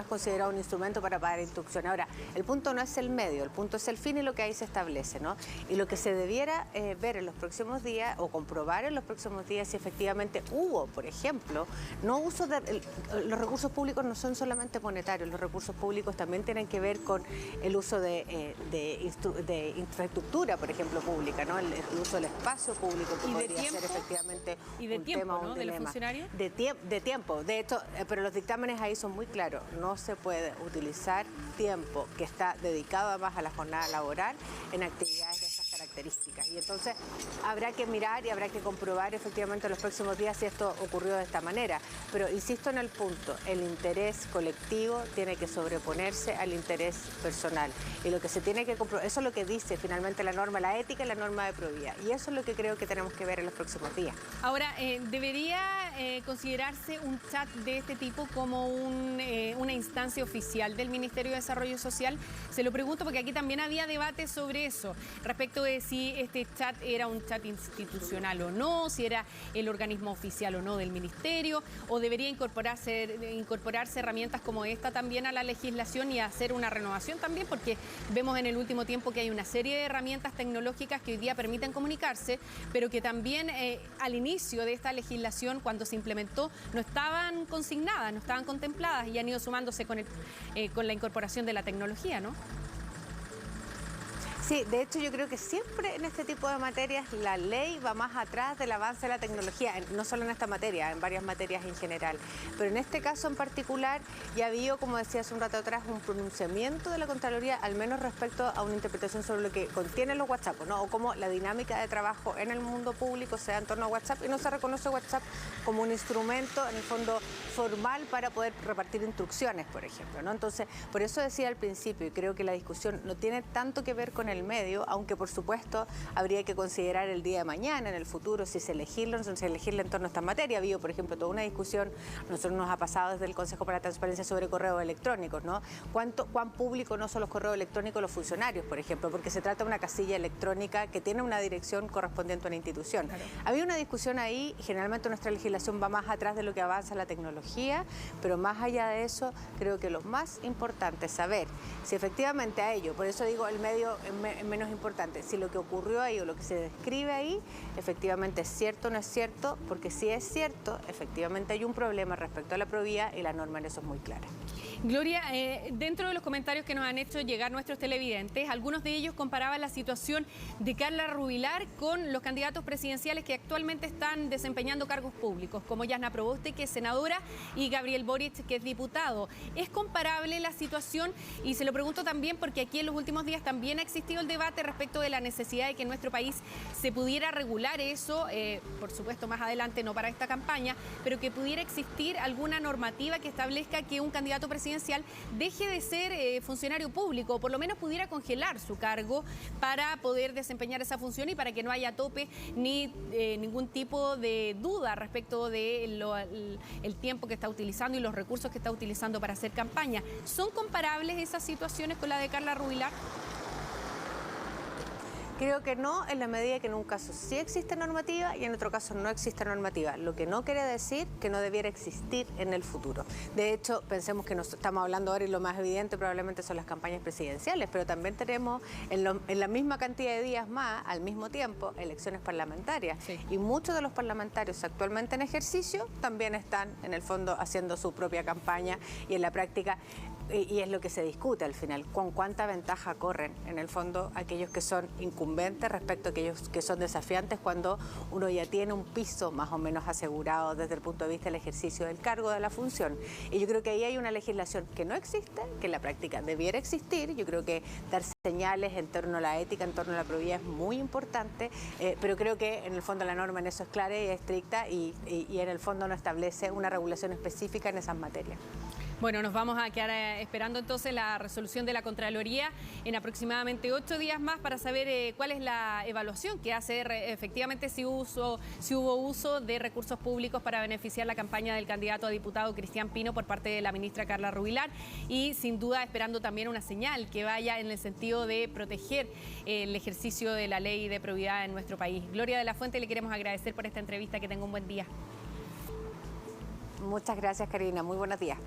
considerado un instrumento para dar instrucción. Ahora, el punto no es el medio, el punto es el fin y lo que ahí se establece, ¿no? Y lo que se debiera ver en los próximos días o comprobar en los próximos días si efectivamente hubo, por ejemplo, no uso de... Los recursos públicos no son solamente monetarios, los recursos públicos también tienen que ver con el uso de infraestructura, por ejemplo, pública, ¿no? El uso del espacio público que podría ser efectivamente un tema, un dilema. ¿De los funcionarios? De tiempo, de hecho, pero los dictámenes ahí son muy claros. No se puede utilizar tiempo que está dedicado además a la jornada laboral en actividades de estas características. Y entonces habrá que mirar y habrá que comprobar efectivamente en los próximos días si esto ocurrió de esta manera. Pero insisto en el punto, el interés colectivo tiene que sobreponerse al interés personal. Y lo que se tiene que comprobar, eso es lo que dice finalmente la norma, la ética y la norma de probidad. Y eso es lo que creo que tenemos que ver en los próximos días. Ahora, ¿debería considerarse un chat de este tipo como una instancia oficial del Ministerio de Desarrollo Social? Se lo pregunto porque aquí también había debate sobre eso, respecto de si este chat era un chat institucional o no, si era el organismo oficial o no del ministerio, o debería incorporarse herramientas como esta también a la legislación y hacer una renovación también, porque vemos en el último tiempo que hay una serie de herramientas tecnológicas que hoy día permiten comunicarse, pero que también al inicio de esta legislación, cuando se implementó, no estaban consignadas, no estaban contempladas y han ido sumándose con la incorporación de la tecnología, ¿no? Sí, de hecho yo creo que siempre en este tipo de materias la ley va más atrás del avance de la tecnología, no solo en esta materia, en varias materias en general. Pero en este caso en particular ya había, como decía hace un rato atrás, un pronunciamiento de la Contraloría, al menos respecto a una interpretación sobre lo que contienen los WhatsApp, ¿no? O cómo la dinámica de trabajo en el mundo público se da en torno a WhatsApp, y no se reconoce WhatsApp como un instrumento, en el fondo, formal para poder repartir instrucciones, por ejemplo, ¿no? Entonces, por eso decía al principio, y creo que la discusión no tiene tanto que ver con el medio, aunque por supuesto habría que considerar el día de mañana, en el futuro, si se legisla o no se legisla en torno a esta materia. Ha habido, por ejemplo, toda una discusión, nosotros nos ha pasado desde el Consejo para la Transparencia sobre correos electrónicos, ¿no? ¿Cuán público no son los correos electrónicos de los funcionarios, por ejemplo? Porque se trata de una casilla electrónica que tiene una dirección correspondiente a una institución. Claro. Había una discusión ahí, generalmente nuestra legislación va más atrás de lo que avanza la tecnología, pero más allá de eso, creo que lo más importante es saber si efectivamente a ello, por eso digo el medio es menos importante, si lo que ocurrió ahí o lo que se describe ahí efectivamente es cierto o no es cierto, porque si es cierto, efectivamente hay un problema respecto a la probidad y la norma en eso es muy clara. Gloria, dentro de los comentarios que nos han hecho llegar nuestros televidentes, algunos de ellos comparaban la situación de Carla Rubilar con los candidatos presidenciales que actualmente están desempeñando cargos públicos, como Jasna Proboste, que es senadora, y Gabriel Boric, que es diputado. ¿Es comparable la situación? Y se lo pregunto también porque aquí en los últimos días también ha existido el debate respecto de la necesidad de que en nuestro país se pudiera regular eso, por supuesto más adelante, no para esta campaña, pero que pudiera existir alguna normativa que establezca que un candidato presidencial deje de ser funcionario público, o por lo menos pudiera congelar su cargo para poder desempeñar esa función y para que no haya tope ni ningún tipo de duda respecto de el tiempo que está utilizando y los recursos que está utilizando para hacer campaña. ¿Son comparables esas situaciones con la de Carla Rubilar? Creo que no, en la medida que en un caso sí existe normativa y en otro caso no existe normativa, lo que no quiere decir que no debiera existir en el futuro. De hecho, pensemos que nos estamos hablando ahora y lo más evidente probablemente son las campañas presidenciales, pero también tenemos en la misma cantidad de días más, al mismo tiempo, elecciones parlamentarias. Sí. Y muchos de los parlamentarios actualmente en ejercicio también están, en el fondo, haciendo su propia campaña y en la práctica. Y es lo que se discute al final, con cuánta ventaja corren en el fondo aquellos que son incumbentes respecto a aquellos que son desafiantes cuando uno ya tiene un piso más o menos asegurado desde el punto de vista del ejercicio del cargo, de la función. Y yo creo que ahí hay una legislación que no existe, que en la práctica debiera existir. Yo creo que dar señales en torno a la ética, en torno a la probidad es muy importante, pero creo que en el fondo la norma en eso es clara y estricta y en el fondo no establece una regulación específica en esas materias. Bueno, nos vamos a quedar esperando entonces la resolución de la Contraloría en aproximadamente 8 días más para saber cuál es la evaluación que hace efectivamente si hubo uso de recursos públicos para beneficiar la campaña del candidato a diputado Cristian Pino por parte de la ministra Carla Rubilar, y sin duda esperando también una señal que vaya en el sentido de proteger el ejercicio de la ley de probidad en nuestro país. Gloria de la Fuente, le queremos agradecer por esta entrevista, que tenga un buen día. Muchas gracias, Karina. Muy buenos días.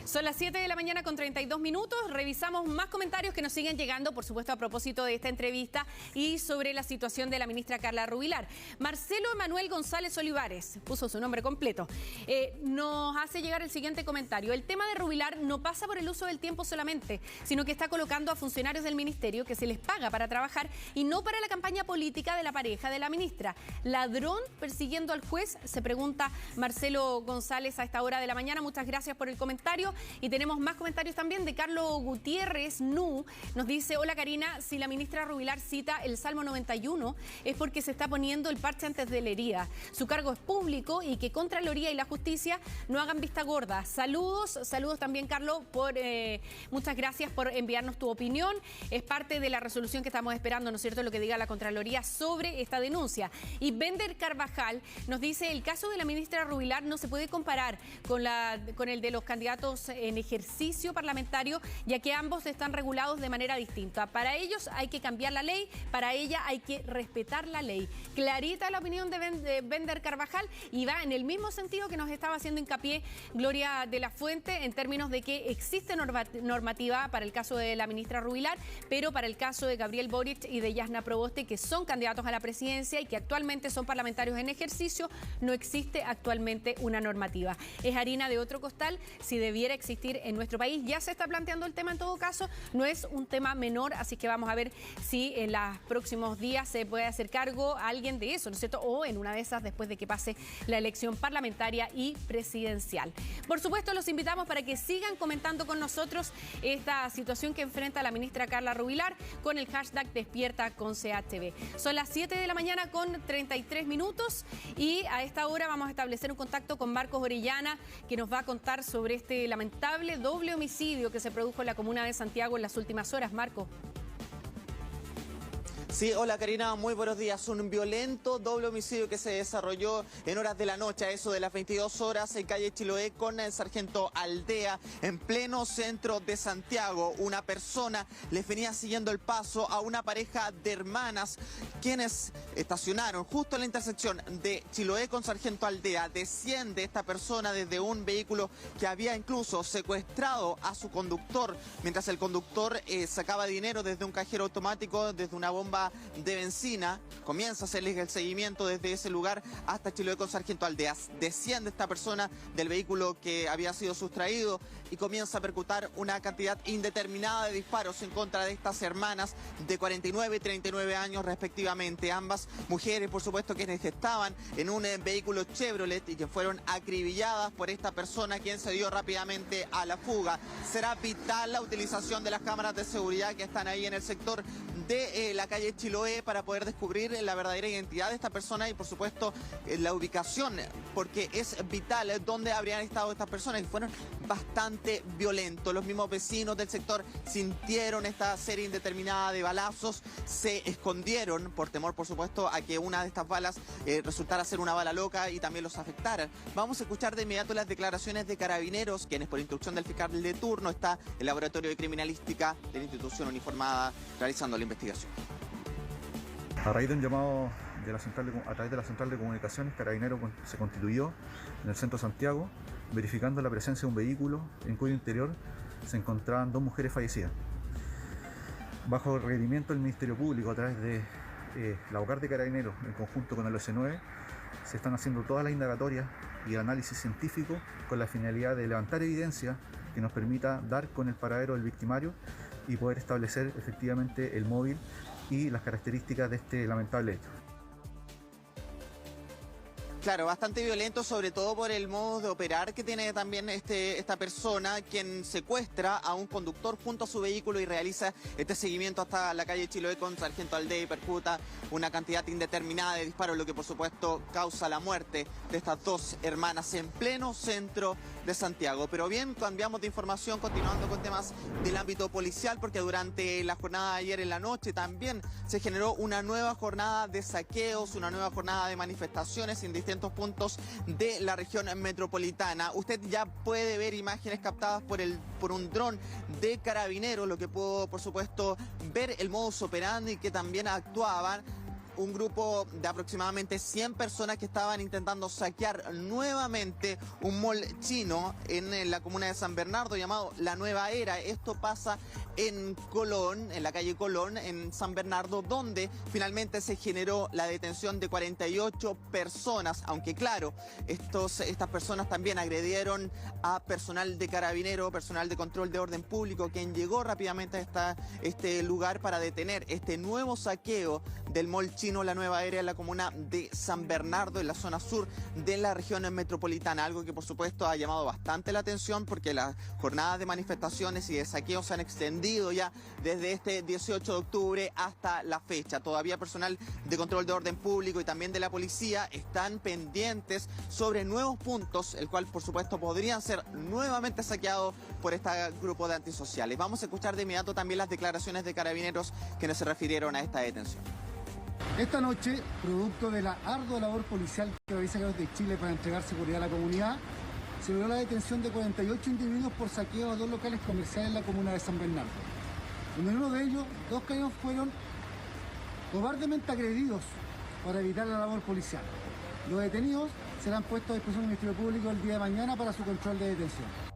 Son las 7 de la mañana con 32 minutos. Revisamos más comentarios que nos siguen llegando, por supuesto, a propósito de esta entrevista y sobre la situación de la ministra Carla Rubilar. Marcelo Emanuel González Olivares, puso su nombre completo, nos hace llegar el siguiente comentario. El tema de Rubilar no pasa por el uso del tiempo solamente, sino que está colocando a funcionarios del ministerio que se les paga para trabajar y no para la campaña política de la pareja de la ministra. ¿Ladrón persiguiendo al juez?, se pregunta Marcelo González a esta hora de la mañana. Muchas gracias por el comentario. Y tenemos más comentarios también de Carlos Gutiérrez Nu. Nos dice: hola Karina, si la ministra Rubilar cita el Salmo 91 es porque se está poniendo el parche antes de la herida. Su cargo es público y que Contraloría y la Justicia no hagan vista gorda. Saludos también, Carlos, muchas gracias por enviarnos tu opinión. Es parte de la resolución que estamos esperando, ¿no es cierto?, lo que diga la Contraloría sobre esta denuncia. Y Bender Carvajal nos dice: el caso de la ministra Rubilar no se puede comparar con el de los candidatos cargos en ejercicio parlamentario, ya que ambos están regulados de manera distinta. Para ellos hay que cambiar la ley, para ella hay que respetar la ley. Clarita la opinión de Bender Carvajal y va en el mismo sentido que nos estaba haciendo hincapié Gloria de la Fuente en términos de que existe normativa para el caso de la ministra Rubilar, pero para el caso de Gabriel Boric y de Jasna Proboste, que son candidatos a la presidencia y que actualmente son parlamentarios en ejercicio, no existe actualmente una normativa. Es harina de otro costal si debiera existir en nuestro país. Ya se está planteando el tema en todo caso, no es un tema menor, así que vamos a ver si en los próximos días se puede hacer cargo a alguien de eso, ¿no es cierto? O en una de esas después de que pase la elección parlamentaria y presidencial. Por supuesto, los invitamos para que sigan comentando con nosotros esta situación que enfrenta la ministra Carla Rubilar con el hashtag Despierta con CHB. Son las 7 de la mañana con 33 minutos y a esta hora vamos a establecer un contacto con Marcos Orellana, que nos va a contar sobre este lamentable doble homicidio que se produjo en la comuna de Santiago en las últimas horas. Marcos. Sí, hola Karina, muy buenos días. Un violento doble homicidio que se desarrolló en horas de la noche, a eso de las 22 horas, en calle Chiloé con el sargento Aldea, en pleno centro de Santiago. Una persona les venía siguiendo el paso a una pareja de hermanas, quienes estacionaron justo en la intersección de Chiloé con sargento Aldea. Desciende esta persona desde un vehículo que había incluso secuestrado a su conductor, mientras el conductor sacaba dinero desde un cajero automático, desde una bomba de benzina. Comienza a hacerles el seguimiento desde ese lugar hasta Chiloé con sargento Aldea. Desciende esta persona del vehículo que había sido sustraído y comienza a percutar una cantidad indeterminada de disparos en contra de estas hermanas de 49 y 39 años respectivamente. Ambas mujeres, por supuesto, quienes estaban en un vehículo Chevrolet y que fueron acribilladas por esta persona, quien se dio rápidamente a la fuga. Será vital la utilización de las cámaras de seguridad que están ahí en el sector de la calle Chiloé para poder descubrir la verdadera identidad de esta persona y, por supuesto, la ubicación, porque es vital dónde habrían estado estas personas, que fueron bastante violentos. Los mismos vecinos del sector sintieron esta serie indeterminada de balazos, se escondieron por temor, por supuesto, a que una de estas balas resultara ser una bala loca y también los afectara. Vamos a escuchar de inmediato las declaraciones de Carabineros, quienes por instrucción del fiscal de turno está el Laboratorio de Criminalística de la institución uniformada realizando la investigación. A raíz de un llamado a través de la central de comunicaciones, Carabineros se constituyó en el centro de Santiago, verificando la presencia de un vehículo en cuyo interior se encontraban 2 mujeres fallecidas. Bajo el requerimiento del Ministerio Público, a través de la OCAR de Carabineros, en conjunto con el OC9, se están haciendo todas las indagatorias y el análisis científico con la finalidad de levantar evidencia que nos permita dar con el paradero del victimario y poder establecer efectivamente el móvil y las características de este lamentable hecho. Claro, bastante violento, sobre todo por el modo de operar que tiene también esta persona, quien secuestra a un conductor junto a su vehículo y realiza este seguimiento hasta la calle Chiloé con sargento Aldea y percuta una cantidad indeterminada de disparos, lo que por supuesto causa la muerte de estas 2 hermanas en pleno centro de Santiago. Pero bien, cambiamos de información, continuando con temas del ámbito policial, porque durante la jornada de ayer en la noche también se generó una nueva jornada de saqueos, una nueva jornada de manifestaciones en distintos puntos de la región metropolitana. Usted ya puede ver imágenes captadas por un dron de Carabineros, lo que pudo, por supuesto, ver el modus operandi que también actuaban. Un grupo de aproximadamente 100 personas que estaban intentando saquear nuevamente un mall chino en la comuna de San Bernardo llamado La Nueva Era. Esto pasa en Colón, en la calle Colón, en San Bernardo, donde finalmente se generó la detención de 48 personas, aunque claro, estas personas también agredieron a personal de Carabinero, personal de control de orden público, quien llegó rápidamente a este lugar para detener este nuevo saqueo del mall chino La Nueva Era en la comuna de San Bernardo, en la zona sur de la región metropolitana, algo que por supuesto ha llamado bastante la atención porque las jornadas de manifestaciones y de saqueos se han extendido ya desde este 18 de octubre hasta la fecha. Todavía personal de control de orden público y también de la policía están pendientes sobre nuevos puntos, el cual por supuesto podrían ser nuevamente saqueados por este grupo de antisociales. Vamos a escuchar de inmediato también las declaraciones de Carabineros quienes se refirieron a esta detención. Esta noche, producto de la ardua labor policial que realiza Carabineros de Chile para entregar seguridad a la comunidad, se logró la detención de 48 individuos por saqueo a 2 locales comerciales en la comuna de San Bernardo. En uno de ellos, 2 cañones fueron cobardemente agredidos para evitar la labor policial. Los detenidos serán puestos a disposición del Ministerio Público el día de mañana para su control de detención.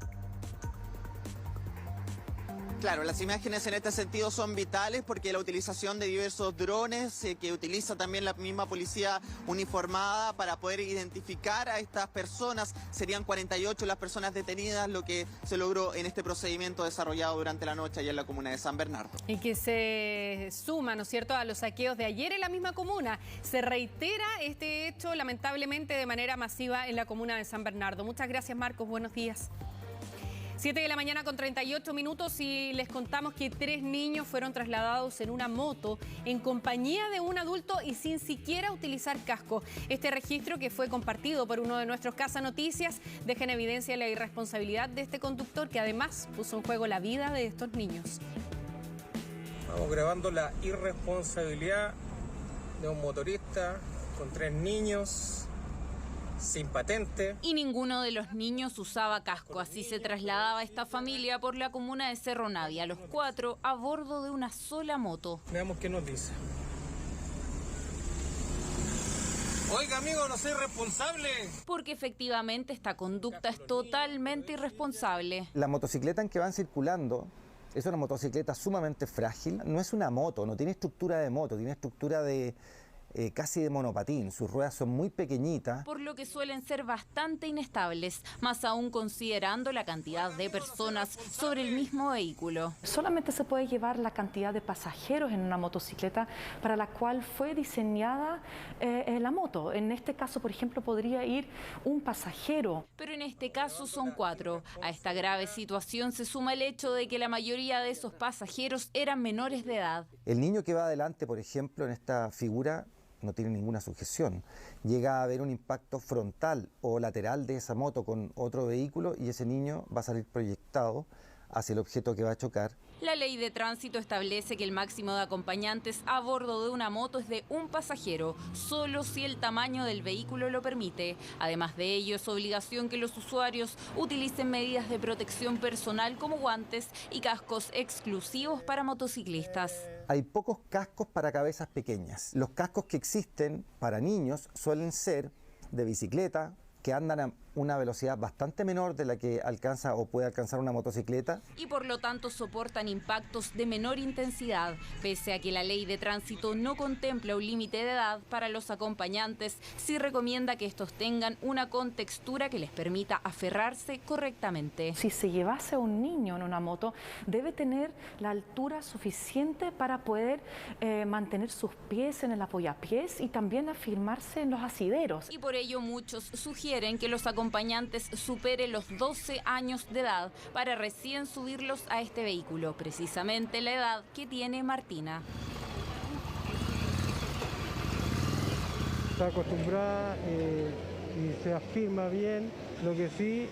Claro, las imágenes en este sentido son vitales porque la utilización de diversos drones que utiliza también la misma policía uniformada para poder identificar a estas personas. Serían 48 las personas detenidas, lo que se logró en este procedimiento desarrollado durante la noche allá en la comuna de San Bernardo. Y que se suma, ¿no es cierto?, a los saqueos de ayer en la misma comuna. Se reitera este hecho, lamentablemente, de manera masiva en la comuna de San Bernardo. Muchas gracias, Marcos. Buenos días. 7 de la mañana con 38 minutos y les contamos que 3 niños fueron trasladados en una moto en compañía de un adulto y sin siquiera utilizar casco. Este registro, que fue compartido por uno de nuestros Casanoticias, deja en evidencia la irresponsabilidad de este conductor, que además puso en juego la vida de estos niños. Vamos grabando la irresponsabilidad de un motorista con 3 niños sin patente. Y ninguno de los niños usaba casco. Así se trasladaba esta familia por la comuna de Cerro Navia, los 4 a bordo de una sola moto. Veamos qué nos dice. Oiga, amigo, no soy responsable. Porque efectivamente esta conducta es totalmente irresponsable. La motocicleta en que van circulando es una motocicleta sumamente frágil. No es una moto, no tiene estructura de moto, tiene estructura de casi de monopatín. Sus ruedas son muy pequeñitas. Por lo que suelen ser bastante inestables, más aún considerando la cantidad de personas sobre el mismo vehículo. Solamente se puede llevar la cantidad de pasajeros en una motocicleta para la cual fue diseñada la moto. En este caso, por ejemplo, podría ir un pasajero. Pero en este caso son 4. A esta grave situación se suma el hecho de que la mayoría de esos pasajeros eran menores de edad. El niño que va adelante, por ejemplo, en esta figura, no tiene ninguna sujeción. Llega a haber un impacto frontal o lateral de esa moto con otro vehículo y ese niño va a salir proyectado hacia el objeto que va a chocar. La ley de tránsito establece que el máximo de acompañantes a bordo de una moto es de un pasajero, solo si el tamaño del vehículo lo permite. Además de ello, es obligación que los usuarios utilicen medidas de protección personal como guantes y cascos exclusivos para motociclistas. Hay pocos cascos para cabezas pequeñas. Los cascos que existen para niños suelen ser de bicicleta, que andan a una velocidad bastante menor de la que alcanza o puede alcanzar una motocicleta. Y por lo tanto soportan impactos de menor intensidad. Pese a que la ley de tránsito no contempla un límite de edad para los acompañantes, sí recomienda que estos tengan una contextura que les permita aferrarse correctamente. Si se llevase a un niño en una moto, debe tener la altura suficiente para poder mantener sus pies en el apoyapiés y también afirmarse en los asideros. Y por ello muchos sugieren que los acompañantes superen los 12 años de edad para recién subirlos a este vehículo, precisamente la edad que tiene Martina. Está acostumbrada y se afirma bien, lo que sí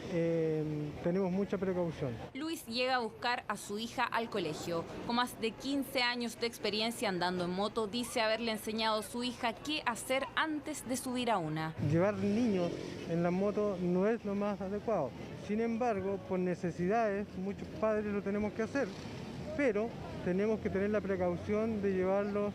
tenemos mucha precaución. Luis llega a buscar a su hija al colegio. Con más de 15 años de experiencia andando en moto, dice haberle enseñado a su hija qué hacer antes de subir a una. Llevar niños en la moto no es lo más adecuado. Sin embargo, por necesidades, muchos padres lo tenemos que hacer, pero tenemos que tener la precaución de llevarlos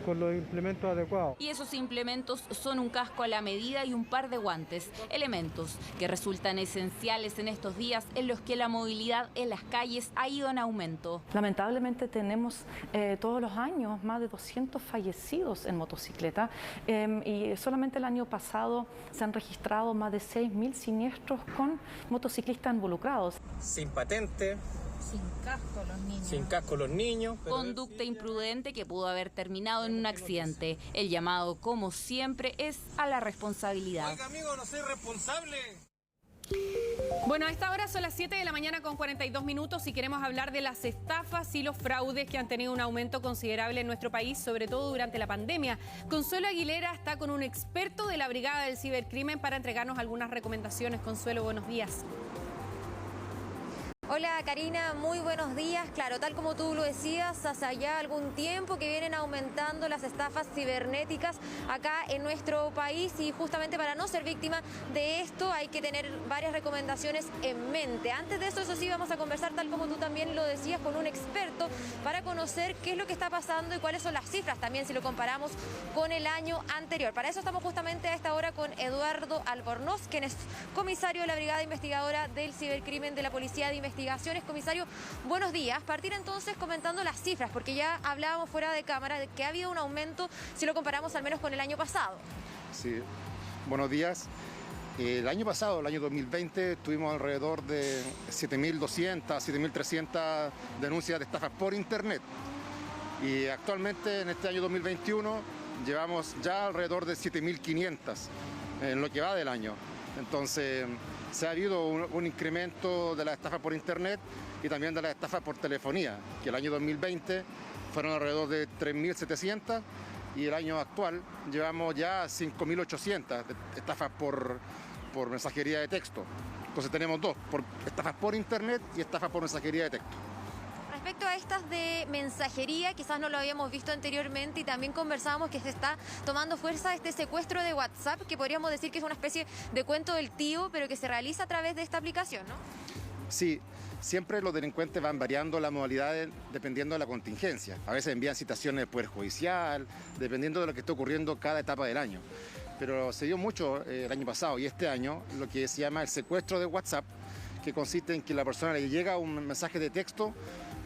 con los implementos adecuados. Y esos implementos son un casco a la medida y un par de guantes, elementos que resultan esenciales en estos días en los que la movilidad en las calles ha ido en aumento. Lamentablemente tenemos todos los años más de 200 fallecidos en motocicleta y solamente el año pasado se han registrado más de 6.000 siniestros con motociclistas involucrados. Sin patente. Sin casco los niños. Sin casco los niños. Conducta imprudente que pudo haber terminado en un accidente. El llamado, como siempre, es a la responsabilidad. Oiga, amigo, no soy responsable. Bueno, a esta hora son las 7 de la mañana con 42 minutos y queremos hablar de las estafas y los fraudes que han tenido un aumento considerable en nuestro país, sobre todo durante la pandemia. Consuelo Aguilera está con un experto de la Brigada del Cibercrimen para entregarnos algunas recomendaciones. Consuelo, buenos días. Hola Karina, muy buenos días. Claro, tal como tú lo decías, hace ya algún tiempo que vienen aumentando las estafas cibernéticas acá en nuestro país y justamente para no ser víctima de esto hay que tener varias recomendaciones en mente. Antes de eso sí, vamos a conversar, tal como tú también lo decías, con un experto para conocer qué es lo que está pasando y cuáles son las cifras también si lo comparamos con el año anterior. Para eso estamos justamente a esta hora con Eduardo Albornoz, quien es comisario de la Brigada Investigadora del Cibercrimen de la Policía de Investigaciones. Comisario, buenos días. Partir entonces comentando las cifras, porque ya hablábamos fuera de cámara de que ha habido un aumento si lo comparamos al menos con el año pasado. Sí, buenos días. El año pasado, el año 2020, tuvimos alrededor de 7.200, 7.300 denuncias de estafas por Internet. Y actualmente, en este año 2021, llevamos ya alrededor de 7.500 en lo que va del año. Entonces, se ha habido un incremento de la estafa por Internet y también de la estafa por telefonía, que el año 2020 fueron alrededor de 3.700 y el año actual llevamos ya 5.800 estafas por mensajería de texto. Entonces tenemos dos, estafas por Internet y estafas por mensajería de texto. Respecto a estas de mensajería, quizás no lo habíamos visto anteriormente y también conversábamos que se está tomando fuerza este secuestro de WhatsApp, que podríamos decir que es una especie de cuento del tío, pero que se realiza a través de esta aplicación, ¿no? Sí, siempre los delincuentes van variando las modalidades dependiendo de la contingencia. A veces envían citaciones del Poder Judicial, dependiendo de lo que esté ocurriendo cada etapa del año. Pero se dio mucho el año pasado y este año lo que se llama el secuestro de WhatsApp, que consiste en que la persona le llega un mensaje de texto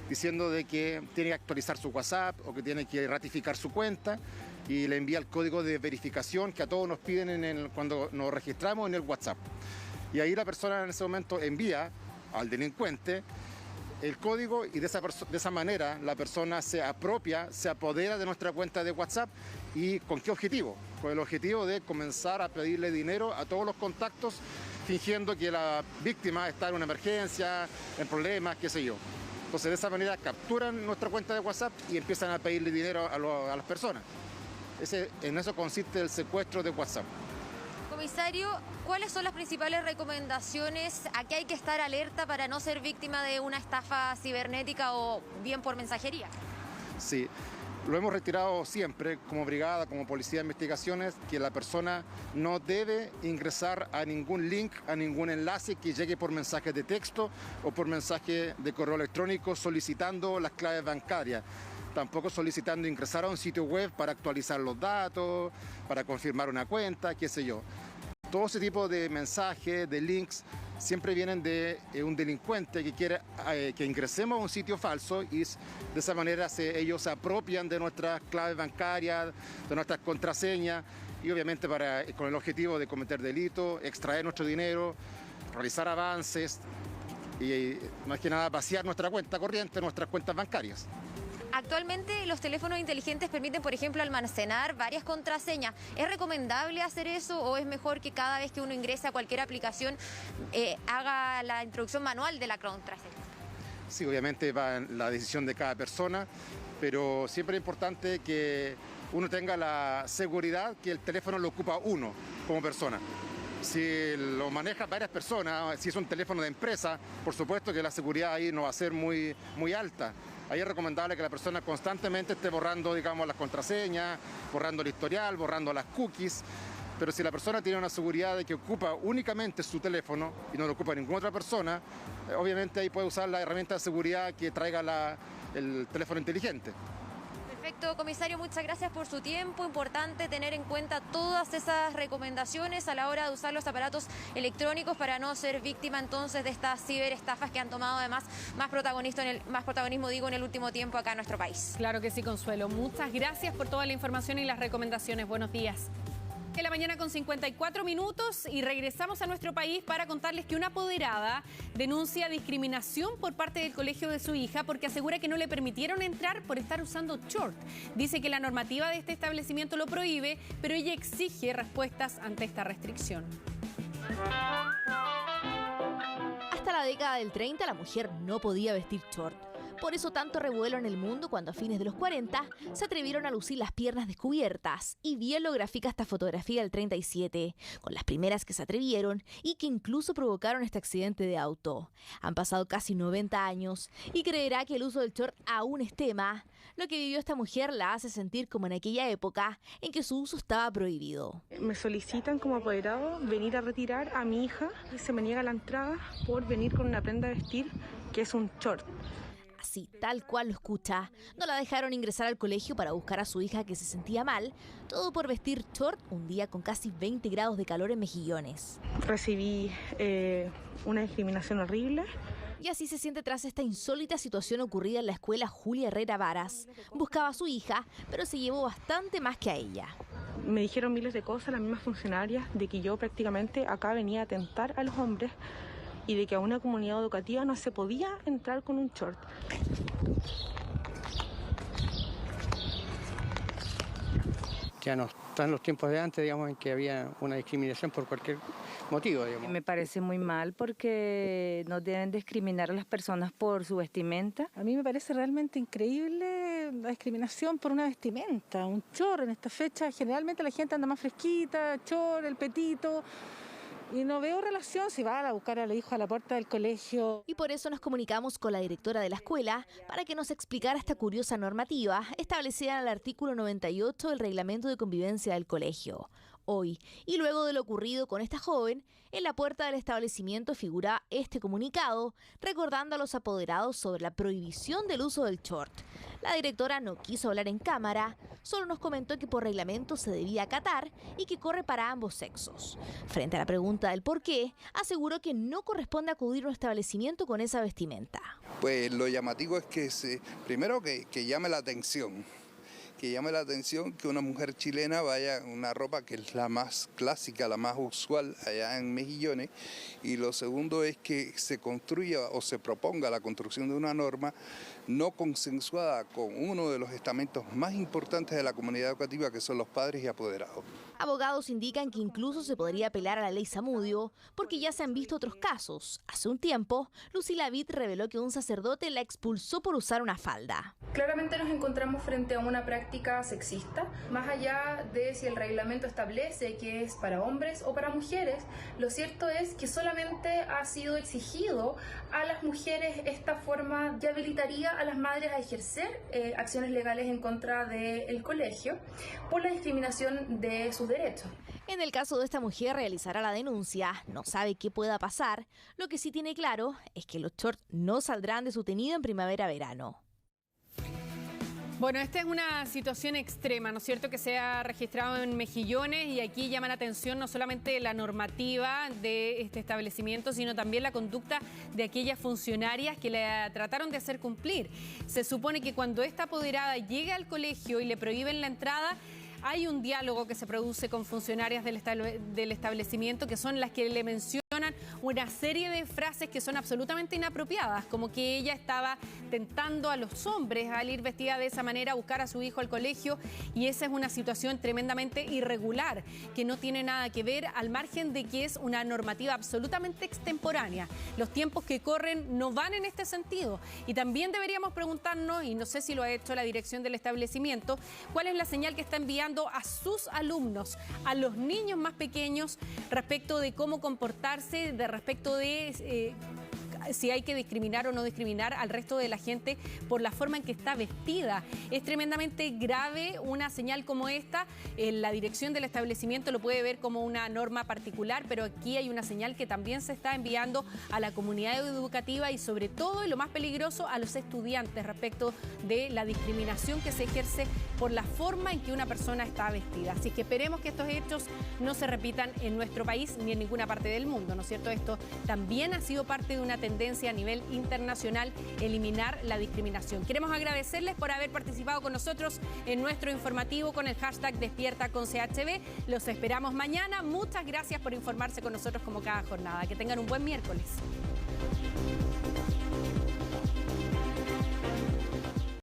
diciendo de que tiene que actualizar su WhatsApp o que tiene que ratificar su cuenta y le envía el código de verificación que a todos nos piden cuando nos registramos en el WhatsApp. Y ahí la persona en ese momento envía al delincuente el código y de esa manera la persona se apodera de nuestra cuenta de WhatsApp. ¿Y con qué objetivo? Con el objetivo de comenzar a pedirle dinero a todos los contactos fingiendo que la víctima está en una emergencia, en problemas, qué sé yo. Entonces de esa manera capturan nuestra cuenta de WhatsApp y empiezan a pedirle dinero a las personas. En eso consiste el secuestro de WhatsApp. Comisario, ¿cuáles son las principales recomendaciones? ¿A qué hay que estar alerta para no ser víctima de una estafa cibernética o bien por mensajería? Sí, lo hemos retirado siempre como brigada, como policía de investigaciones, que la persona no debe ingresar a ningún link, a ningún enlace que llegue por mensaje de texto o por mensaje de correo electrónico solicitando las claves bancarias. Tampoco solicitando ingresar a un sitio web para actualizar los datos, para confirmar una cuenta, qué sé yo. Todo ese tipo de mensajes, de links, siempre vienen de un delincuente que quiere que ingresemos a un sitio falso y de esa manera ellos se apropian de nuestras claves bancarias, de nuestras contraseñas y obviamente con el objetivo de cometer delitos, extraer nuestro dinero, realizar avances y más que nada vaciar nuestra cuenta corriente, nuestras cuentas bancarias. Actualmente los teléfonos inteligentes permiten, por ejemplo, almacenar varias contraseñas. ¿Es recomendable hacer eso o es mejor que cada vez que uno ingresa a cualquier aplicación haga la introducción manual de la contraseña? Sí, obviamente va en la decisión de cada persona, pero siempre es importante que uno tenga la seguridad que el teléfono lo ocupa uno como persona. Si lo maneja varias personas, si es un teléfono de empresa, por supuesto que la seguridad ahí no va a ser muy alta. Ahí es recomendable que la persona constantemente esté borrando, digamos, las contraseñas, borrando el historial, borrando las cookies. Pero si la persona tiene una seguridad de que ocupa únicamente su teléfono y no lo ocupa ninguna otra persona, obviamente ahí puede usar la herramienta de seguridad que traiga el teléfono inteligente. Perfecto, comisario, muchas gracias por su tiempo. Importante tener en cuenta todas esas recomendaciones a la hora de usar los aparatos electrónicos para no ser víctima entonces de estas ciberestafas que han tomado además más protagonismo en el último tiempo acá en nuestro país. Claro que sí, Consuelo. Muchas gracias por toda la información y las recomendaciones. Buenos días. En la mañana con 54 minutos y regresamos a nuestro país para contarles que una apoderada denuncia discriminación por parte del colegio de su hija porque asegura que no le permitieron entrar por estar usando short. Dice que la normativa de este establecimiento lo prohíbe, pero ella exige respuestas ante esta restricción. Hasta la década del 30 la mujer no podía vestir short. Por eso tanto revuelo en el mundo cuando a fines de los 40 se atrevieron a lucir las piernas descubiertas, y bien lo grafica esta fotografía del 37, con las primeras que se atrevieron y que incluso provocaron este accidente de auto. Han pasado casi 90 años y creerá que el uso del short aún es tema. Lo que vivió esta mujer la hace sentir como en aquella época en que su uso estaba prohibido. Me solicitan como apoderado venir a retirar a mi hija y se me niega la entrada por venir con una prenda de vestir que es un short. Así, tal cual lo escucha. No la dejaron ingresar al colegio para buscar a su hija que se sentía mal, todo por vestir short un día con casi 20 grados de calor en Mejillones. Recibí una discriminación horrible. Y así se siente tras esta insólita situación ocurrida en la escuela Julia Herrera Varas. Buscaba a su hija, pero se llevó bastante más que a ella. Me dijeron miles de cosas, las mismas funcionarias, de que yo prácticamente acá venía a atentar a los hombres y de que a una comunidad educativa no se podía entrar con un short. Ya no están los tiempos de antes, digamos, en que había una discriminación por cualquier motivo, digamos. Me parece muy mal porque no deben discriminar a las personas por su vestimenta. A mí me parece realmente increíble la discriminación por una vestimenta, un short en esta fecha. Generalmente la gente anda más fresquita, short, el petito. Y no veo relación si va a buscar al hijo a la puerta del colegio. Y por eso nos comunicamos con la directora de la escuela para que nos explicara esta curiosa normativa establecida en el artículo 98 del Reglamento de Convivencia del Colegio. Hoy, y luego de lo ocurrido con esta joven, en la puerta del establecimiento figura este comunicado recordando a los apoderados sobre la prohibición del uso del short. La directora no quiso hablar en cámara, solo nos comentó que por reglamento se debía acatar y que corre para ambos sexos. Frente a la pregunta del por qué, aseguró que no corresponde acudir a un establecimiento con esa vestimenta. Pues lo llamativo es que primero que llame la atención. Que llame la atención que una mujer chilena vaya en una ropa que es la más clásica, la más usual allá en Mejillones, y lo segundo es que se construya o se proponga la construcción de una norma no consensuada con uno de los estamentos más importantes de la comunidad educativa, que son los padres y apoderados. Abogados indican que incluso se podría apelar a la ley Zamudio, porque ya se han visto otros casos. Hace un tiempo, Lucila Vitt reveló que un sacerdote la expulsó por usar una falda. Claramente nos encontramos frente a una práctica sexista, más allá de si el reglamento establece que es para hombres o para mujeres. Lo cierto es que solamente ha sido exigido a las mujeres esta forma que habilitaría a las madres a ejercer acciones legales en contra del colegio por la discriminación de sus derechos. En el caso de esta mujer realizará la denuncia, no sabe qué pueda pasar. Lo que sí tiene claro es que los shorts no saldrán de su tenido en primavera-verano. Bueno, esta es una situación extrema, ¿no es cierto?, que se ha registrado en Mejillones, y aquí llama la atención no solamente la normativa de este establecimiento, sino también la conducta de aquellas funcionarias que le trataron de hacer cumplir. Se supone que cuando esta apoderada llega al colegio y le prohíben la entrada, hay un diálogo que se produce con funcionarias del establecimiento, que son las que le mencionan una serie de frases que son absolutamente inapropiadas, como que ella estaba tentando a los hombres al ir vestida de esa manera a buscar a su hijo al colegio, y esa es una situación tremendamente irregular, que no tiene nada que ver, al margen de que es una normativa absolutamente extemporánea. Los tiempos que corren no van en este sentido, y también deberíamos preguntarnos, y no sé si lo ha hecho la dirección del establecimiento, cuál es la señal que está enviando a sus alumnos, a los niños más pequeños, respecto de cómo comportarse, respecto de si hay que discriminar o no discriminar al resto de la gente por la forma en que está vestida. Es tremendamente grave una señal como esta. La dirección del establecimiento lo puede ver como una norma particular, pero aquí hay una señal que también se está enviando a la comunidad educativa y sobre todo, y lo más peligroso, a los estudiantes respecto de la discriminación que se ejerce por la forma en que una persona está vestida. Así que esperemos que estos hechos no se repitan en nuestro país ni en ninguna parte del mundo, ¿no es cierto? Esto también ha sido parte de una tendencia a nivel internacional, eliminar la discriminación. Queremos agradecerles por haber participado con nosotros en nuestro informativo con el hashtag Despierta con CHB. Los esperamos mañana. Muchas gracias por informarse con nosotros como cada jornada. Que tengan un buen miércoles.